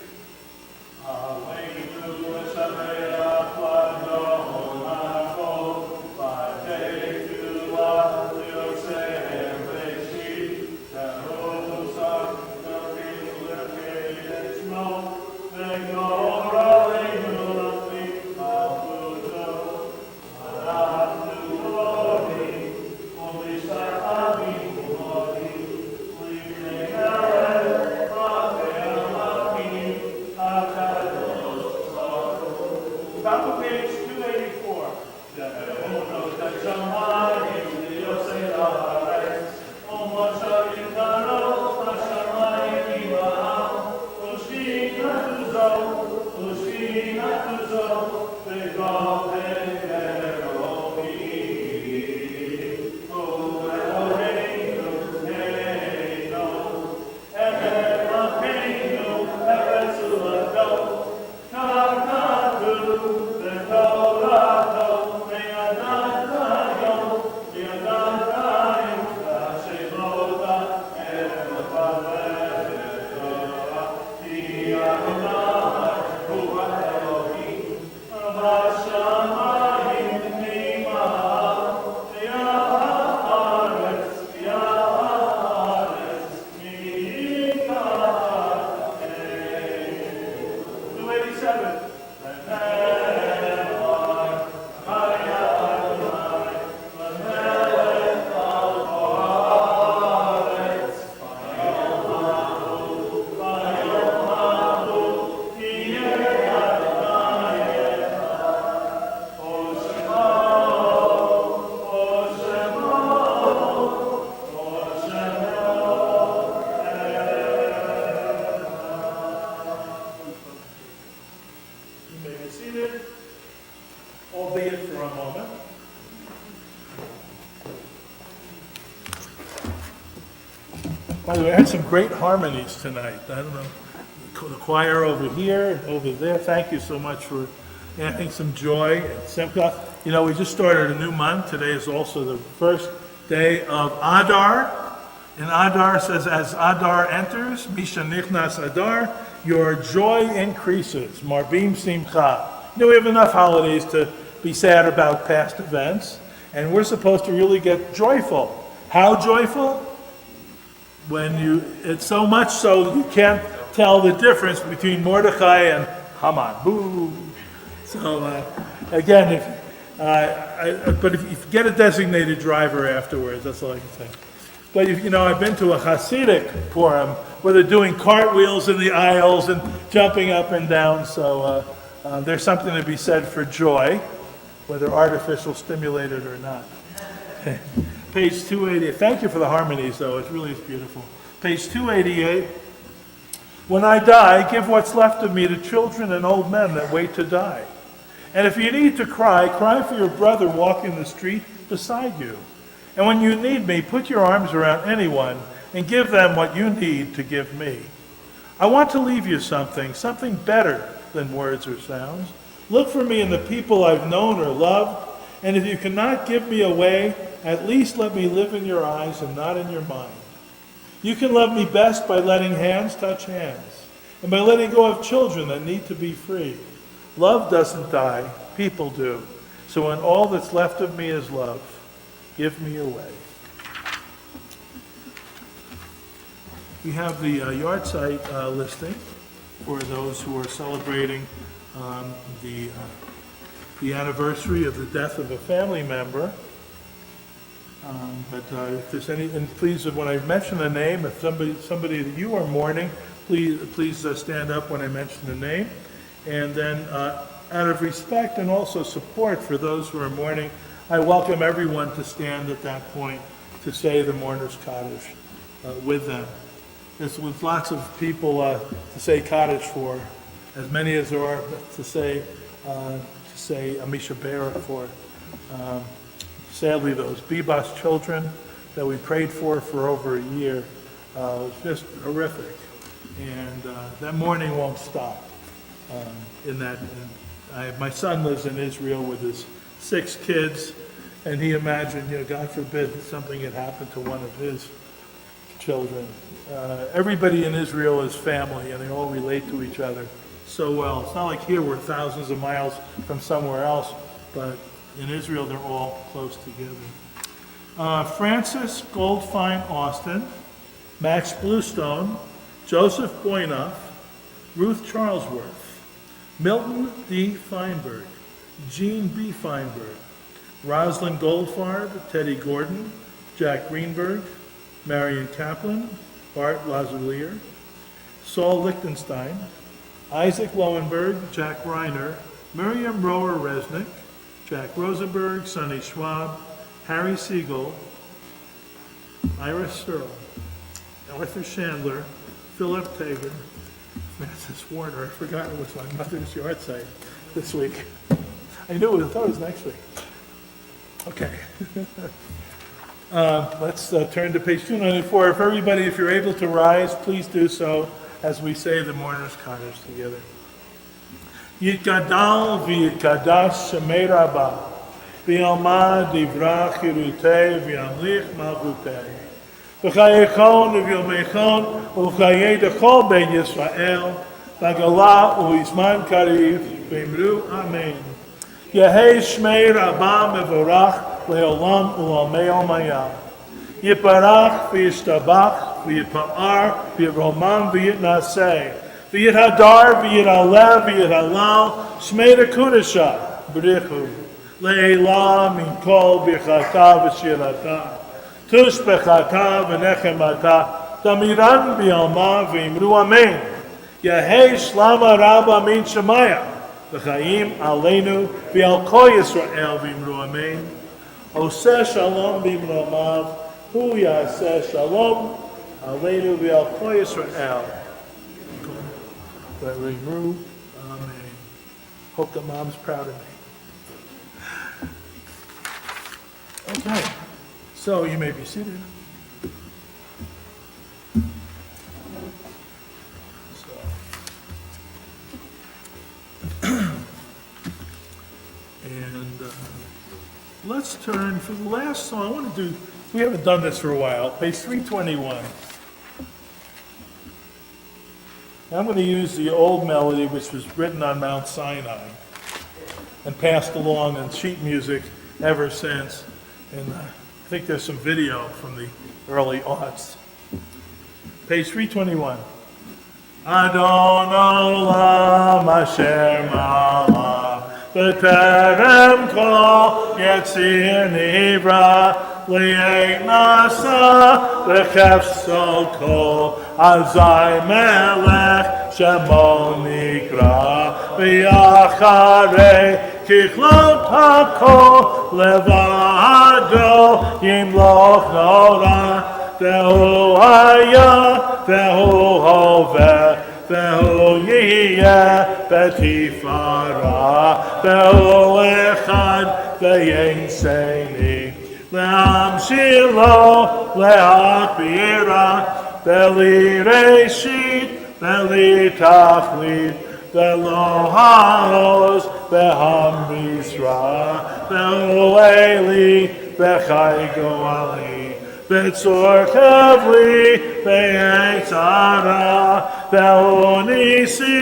By the way, I had some great harmonies tonight. I don't know, the choir over here and over there. Thank you so much for adding some joy and Simcha. You know, we just started a new month. Today is also the first day of Adar. And Adar says, as Adar enters, Misha Nichnas Adar, your joy increases. Marbim Simcha. You know, we have enough holidays to be sad about past events, and we're supposed to really get joyful. How joyful? It's so much so you can't tell the difference between Mordechai and Haman. Boo! So, again, but if you get a designated driver afterwards, that's all I can say. But, I've been to a Hasidic Purim where they're doing cartwheels in the aisles and jumping up and down, so there's something to be said for joy, whether artificial stimulated or not. Page 288. Thank you for the harmonies, though. It really is beautiful. Page 288. When I die, give what's left of me to children and old men that wait to die. And if you need to cry, cry for your brother walking the street beside you. And when you need me, put your arms around anyone and give them what you need to give me. I want to leave you something better than words or sounds. Look for me in the people I've known or loved, and if you cannot give me away, at least let me live in your eyes and not in your mind. You can love me best by letting hands touch hands, and by letting go of children that need to be free. Love doesn't die, people do. So when all that's left of me is love, give me away. We have the yard site listing for those who are celebrating the anniversary of the death of a family member. But if there's any, and please, when I mention the name, if somebody that you are mourning, please stand up when I mention the name. And then, out of respect and also support for those who are mourning, I welcome everyone to stand at that point to say the mourner's Kaddish with them. There's with lots of people to say Kaddish for, as many as there are to say Amisha Bera for. Sadly, those Bibas children that we prayed for over a year was just horrific, and that mourning won't stop. My son lives in Israel with his 6 kids, and he imagined, God forbid, something had happened to one of his children. Everybody in Israel is family, and they all relate to each other so well. It's not like here we're thousands of miles from somewhere else, but in Israel they're all close together. Francis Goldfine Austin, Max Bluestone, Joseph Boynoff, Ruth Charlesworth, Milton D. Feinberg, Jean B. Feinberg, Rosalind Goldfarb, Teddy Gordon, Jack Greenberg, Marion Kaplan, Bart Lazarlier, Saul Lichtenstein, Isaac Lowenberg, Jack Reiner, Miriam Rower-Resnick, Jack Rosenberg, Sonny Schwab, Harry Siegel, Iris Searle, Arthur Chandler, Philip Tager, Francis Warner. I forgot it was my mother's yard site this week. I thought it was next week. Okay. Let's turn to page 294. If you're able to rise, please do so as we say the mourner's Kaddish together. Yitgadal v'yitgadash shemei Rabbah, v'yalma divrach yirutei v'yamlich malchutei, v'chayechon v'yomechon v'chayei dechol ben Yisrael, v'gala u'izman kariv v'imru amen. Yehei shmei Rabbah mevorach le'olam u'lamei omayam. Yiparach v'yishtabach v'yipa'ar v'yiromam v'yitnaseh. V'yithadar, v'yithalev, v'yithalal, shmei dekudesha, b'richu, le'elah min kol b'chata v'shirata, tush b'chata v'nechemata, damiran b'yalma v'imru amen. Yehei shlama rabba min shemaya, v'chaim aleinu v'al kol Yisrael v'imru amen. Oseh shalom b'imromav, hu yaseh shalom, aleinu v'al kol Yisrael. Amen. Hope the mom's proud of me. Okay, so you may be seated. let's turn for the last song. I want to do, we haven't done this for a while, page 321. I'm going to use the old melody, which was written on Mount Sinai and passed along in sheet music ever since. And I think there's some video from the early aughts. Page 321. Adon olam asher malach b'terem kol yetzir nivra li'et nasa v'chefso kol azai melech shemo nikra v'yacharei kichlot hakol levado yimloch nora Vehu haya, vehu hoveh, vehu yiyeh betifara, vehu echad ve'yein sheni, le'amshilo, le'achbira, ve'li reshit, ve'li tachlit, ve'lo ha'oz, ve'hamizra, ve'hu eli, ve'chai go'ali. Betzor kavli, be'etzara, be'onisi,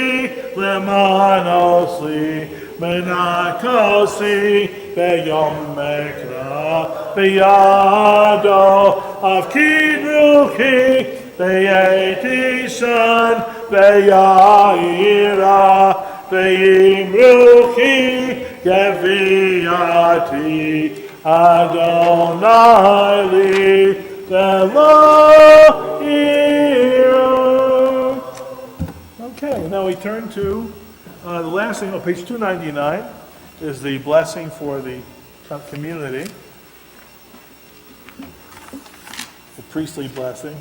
le'manosli, menakosi, be'yom mekra, be'yado, avkid ruchi, be'etishan, be'yaira, be'imruchi, geviyati, Adonai li Elohim. Okay, now we turn to the last thing on page 299 is the blessing for the community, the priestly blessing.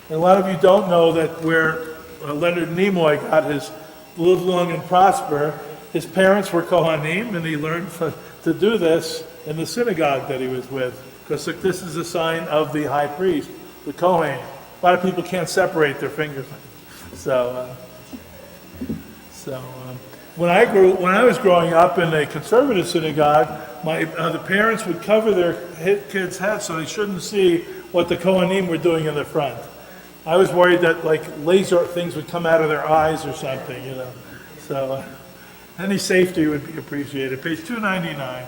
And a lot of you don't know that where Leonard Nimoy got his live long and prosper, his parents were Kohanim, and he learned to do this in the synagogue that he was with, because this is a sign of the high priest, the Kohen. A lot of people can't separate their fingers. So when I was growing up in a conservative synagogue, the parents would cover their kids' heads so they shouldn't see what the Kohanim were doing in the front. I was worried that like laser things would come out of their eyes or something, you know. So any safety would be appreciated. Page 299.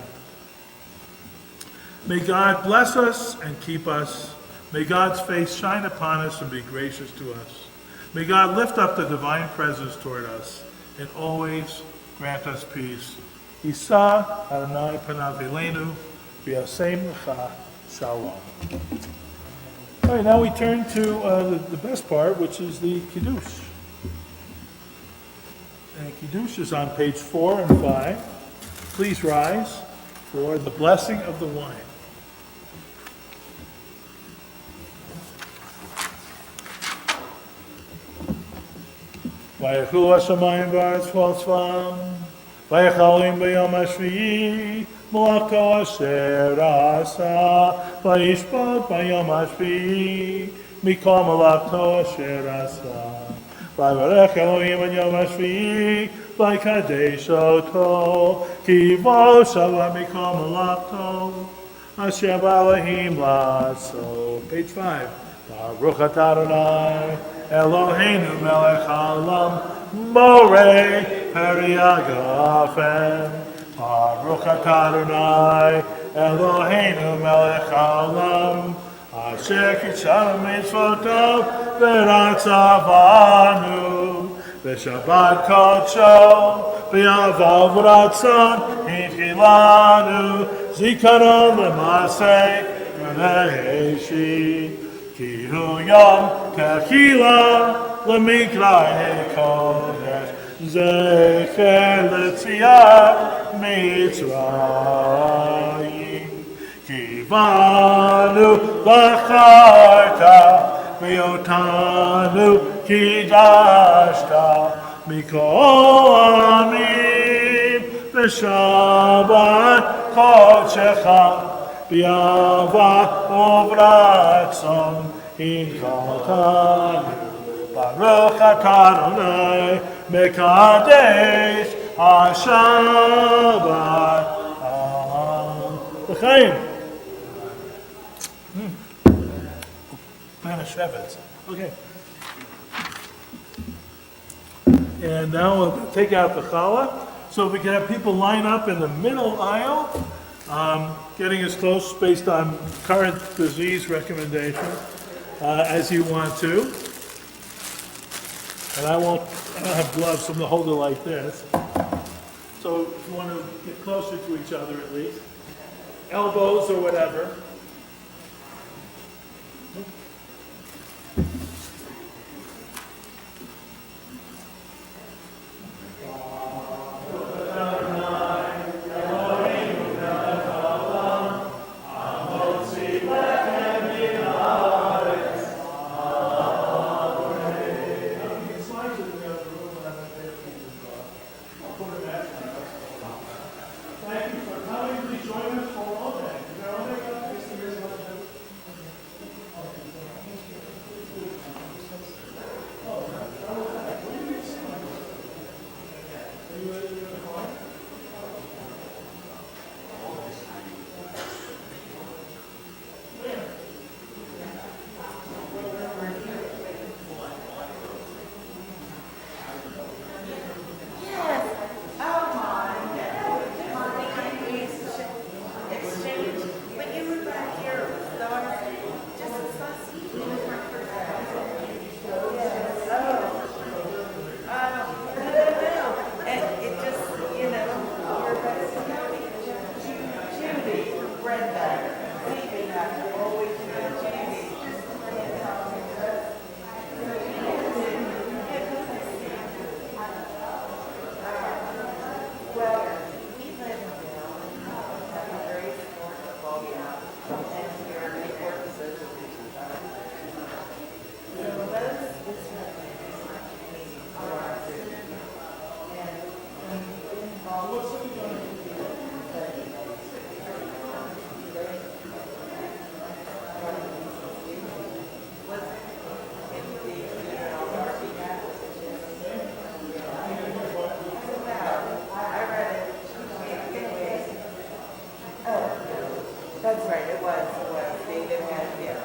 May God bless us and keep us. May God's face shine upon us and be gracious to us. May God lift up the divine presence toward us and always grant us peace. Isa Adonai panav eleinu v'yasem lecha shalom. All right, now we turn to the best part, which is the Kiddush. And Kiddush is on page 4 and 5. Please rise for the blessing of the wine. Vayechu hashamayim v'aretz v'altzvam, vayechalim b'yom hashvi'i, Malako asher asa, vayishpat b'yom hashvi'i, mikol malakto asher asa. Vayivarech Elohim b'yom hashvi'i, vayikadesh oto, ki bo shava mikol malakto, asher b'Elohim laso. Page 5. Baruch atah Adonai, Eloheinu melech haolam, borei peri hagafen. Baruch atah Adonai, Eloheinu melech haolam, asher kitshanu mitzvotav v'ratzavanu, v'shabbat kodsho, v'yavav ratzon hitchilanu, zikaron l'maseh v'neheshit. Ki hu yom techila l'mikra'e kodesh, zecher l'tziat mitzrayim. Ki banu b'charta v'yotanu kidashta mikol amim v'shabbat kodshecha B'yava uvratzon inchaltanu. Baruch atah Adonai mekadesh hashabbat. L'chaim. Manischewitz. Okay. And now we'll take out the challah. So we can have people line up in the middle aisle, getting as close based on current disease recommendation as you want to. And I don't have gloves, so I'm gonna hold it like this. So if you want to get closer to each other at least, elbows or whatever. That's right, it was. David had, yes.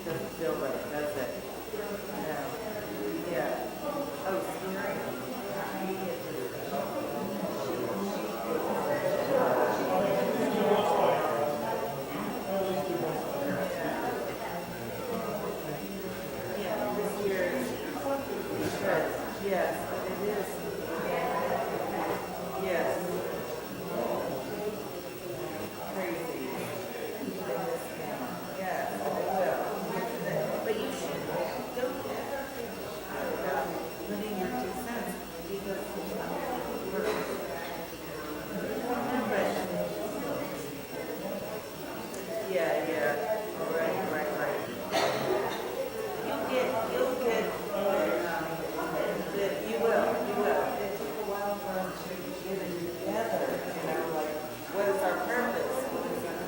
Doesn't feel right, does it? No. Yeah. Oh, scary. Yeah, this year is stress. Yes, it is. Yes. Crazy. Yes, it will. But you should don't ever think about putting your 2 cents because yeah. Right. You'll get that you will. It took a while for us to get it together, like, what is our purpose? What is our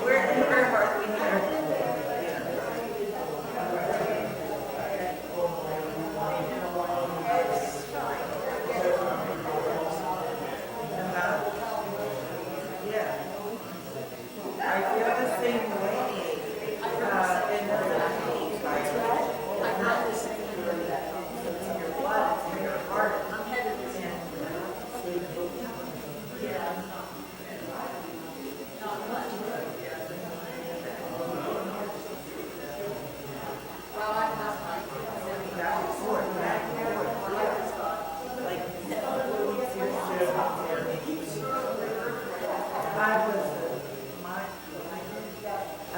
Where are we here? Yeah. I feel the same way. And not just in your blood, it's in your heart. Yeah. I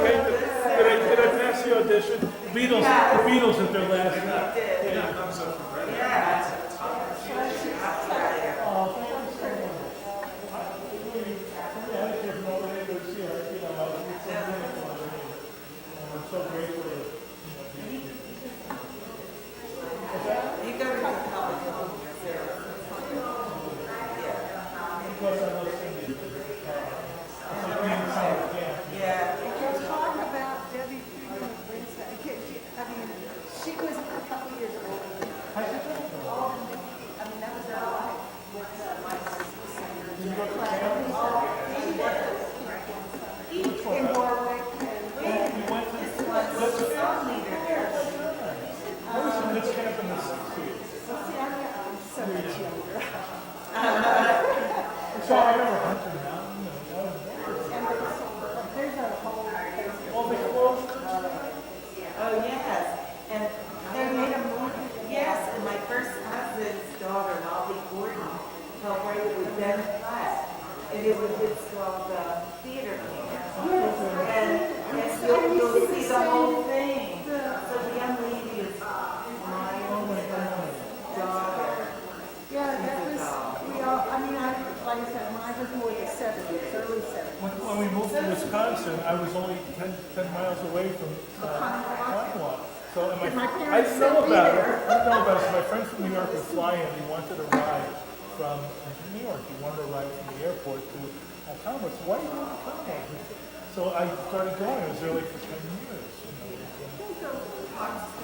okay? Did I pass the audition? Beatles, the Beatles at their last night. Yeah. I'm so grateful. You go to the public home yourself. Plus, I love singing. Yeah. Can you talk about Debbie Freeman of Wednesday? I mean, she was a couple years old. I mean, that was her life with my sister. In Warwick and This was the song leader there. What was in this camp in the 60s? see, I'm so much younger. So I remember Hunter Mountain. And that was And there's a whole place. all the clothes. Oh, yes. And They made a movie. yes, and my first cousin's daughter, Molly Gordon, helped write it with Ben Platt. And it's called Theater Camp. And you'll see the whole thing. So the young lady is my daughter. Yeah, that was, we all, I mean, like I said, mine was more the 70s, early 70s. When we moved to Wisconsin, I was only 10 miles away from Conneaut. So and My I parents didn't know sent me about it. there. I didn't know about it. So my friend from New York would fly in. He wanted a ride from New York. He wanted a ride from the airport to Conneaut. So why are you going to Conneaut? So I started going. I was there like for 10 years. You know.